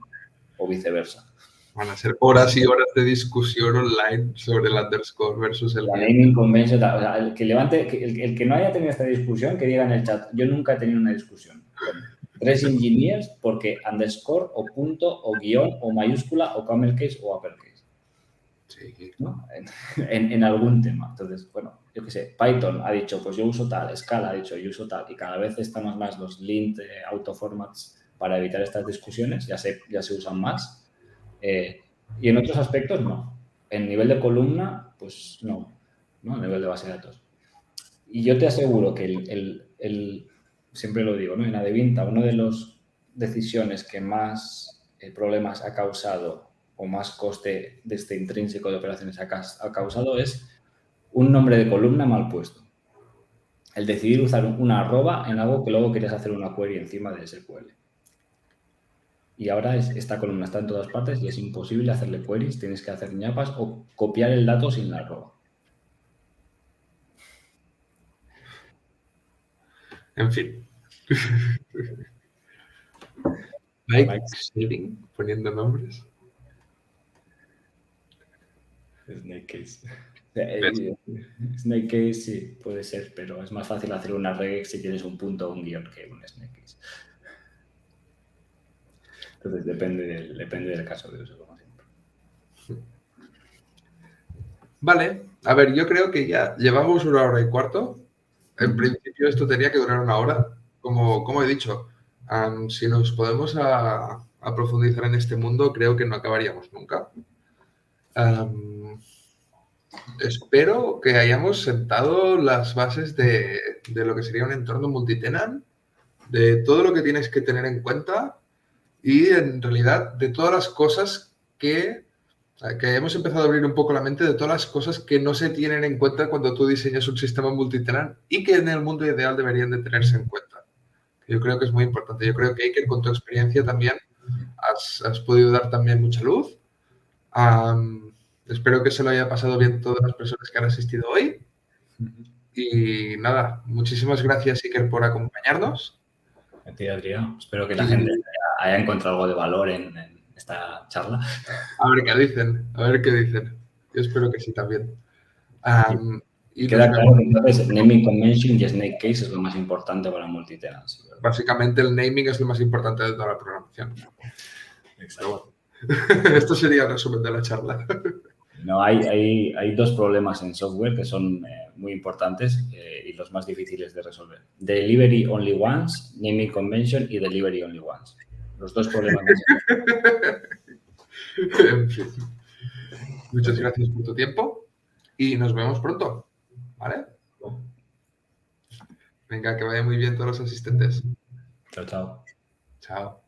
o viceversa. Van a ser horas y horas de discusión online sobre el underscore versus el La guión. naming convention, o sea, el que levante, el que no haya tenido esta discusión, que diga en el chat, yo nunca he tenido una discusión con 3 engineers porque underscore o punto o guión o mayúscula o camel case o uppercase. Sí. ¿No? En algún tema. Entonces, bueno, yo qué sé, Python ha dicho, pues yo uso tal, Scala ha dicho, yo uso tal, y cada vez estamos más los lint autoformats para evitar estas discusiones, ya se usan más. Y en otros aspectos, no. En nivel de columna, pues no, ¿no? A nivel de base de datos. Y yo te aseguro que siempre lo digo, ¿no? En Adevinta, una de las decisiones que más problemas ha causado o más coste de este intrínseco de operaciones ha causado es un nombre de columna mal puesto. El decidir usar una arroba en algo que luego quieres hacer una query encima de SQL. Y ahora esta columna está en todas partes y es imposible hacerle queries, tienes que hacer ñapas o copiar el dato sin la arroba. En fin. Mike Saving, poniendo nombres. Snake Case. Snake Case sí, puede ser, pero es más fácil hacer una regex si tienes un punto o un guión que un Snake Case. Entonces depende del caso de uso, como siempre. Vale, a ver, yo creo que ya llevamos 1 hora y cuarto. En principio esto tenía que durar 1 hora. Como he dicho, si nos podemos a profundizar en este mundo, creo que no acabaríamos nunca. Espero que hayamos sentado las bases de lo que sería un entorno multitenant, de todo lo que tienes que tener en cuenta y en realidad de todas las cosas que hayamos empezado a abrir un poco la mente de todas las cosas que no se tienen en cuenta cuando tú diseñas un sistema multitenant y que en el mundo ideal deberían de tenerse en cuenta. Yo creo que es muy importante. Yo creo que Iker, con tu experiencia también has podido dar también mucha luz. Espero que se lo haya pasado bien todas las personas que han asistido hoy. Y nada, muchísimas gracias, Iker, por acompañarnos. A ti, Adrián. Espero que la gente haya encontrado algo de valor en esta charla. A ver qué dicen, a ver qué dicen. Yo espero que sí también. Y Y nos queda claro vemos. que entonces naming convention y snake case es lo más importante para multitenancy, ¿verdad? Básicamente el naming es lo más importante de toda la programación. Exacto. Esto sería el resumen de la charla. No, hay dos problemas en software que son muy importantes y los más difíciles de resolver. Delivery only once, naming convention y delivery only once. Los dos problemas más En fin. Muchas gracias por tu tiempo y nos vemos pronto. ¿Vale? Venga, que vaya muy bien todos los asistentes. Chao, chao. Chao.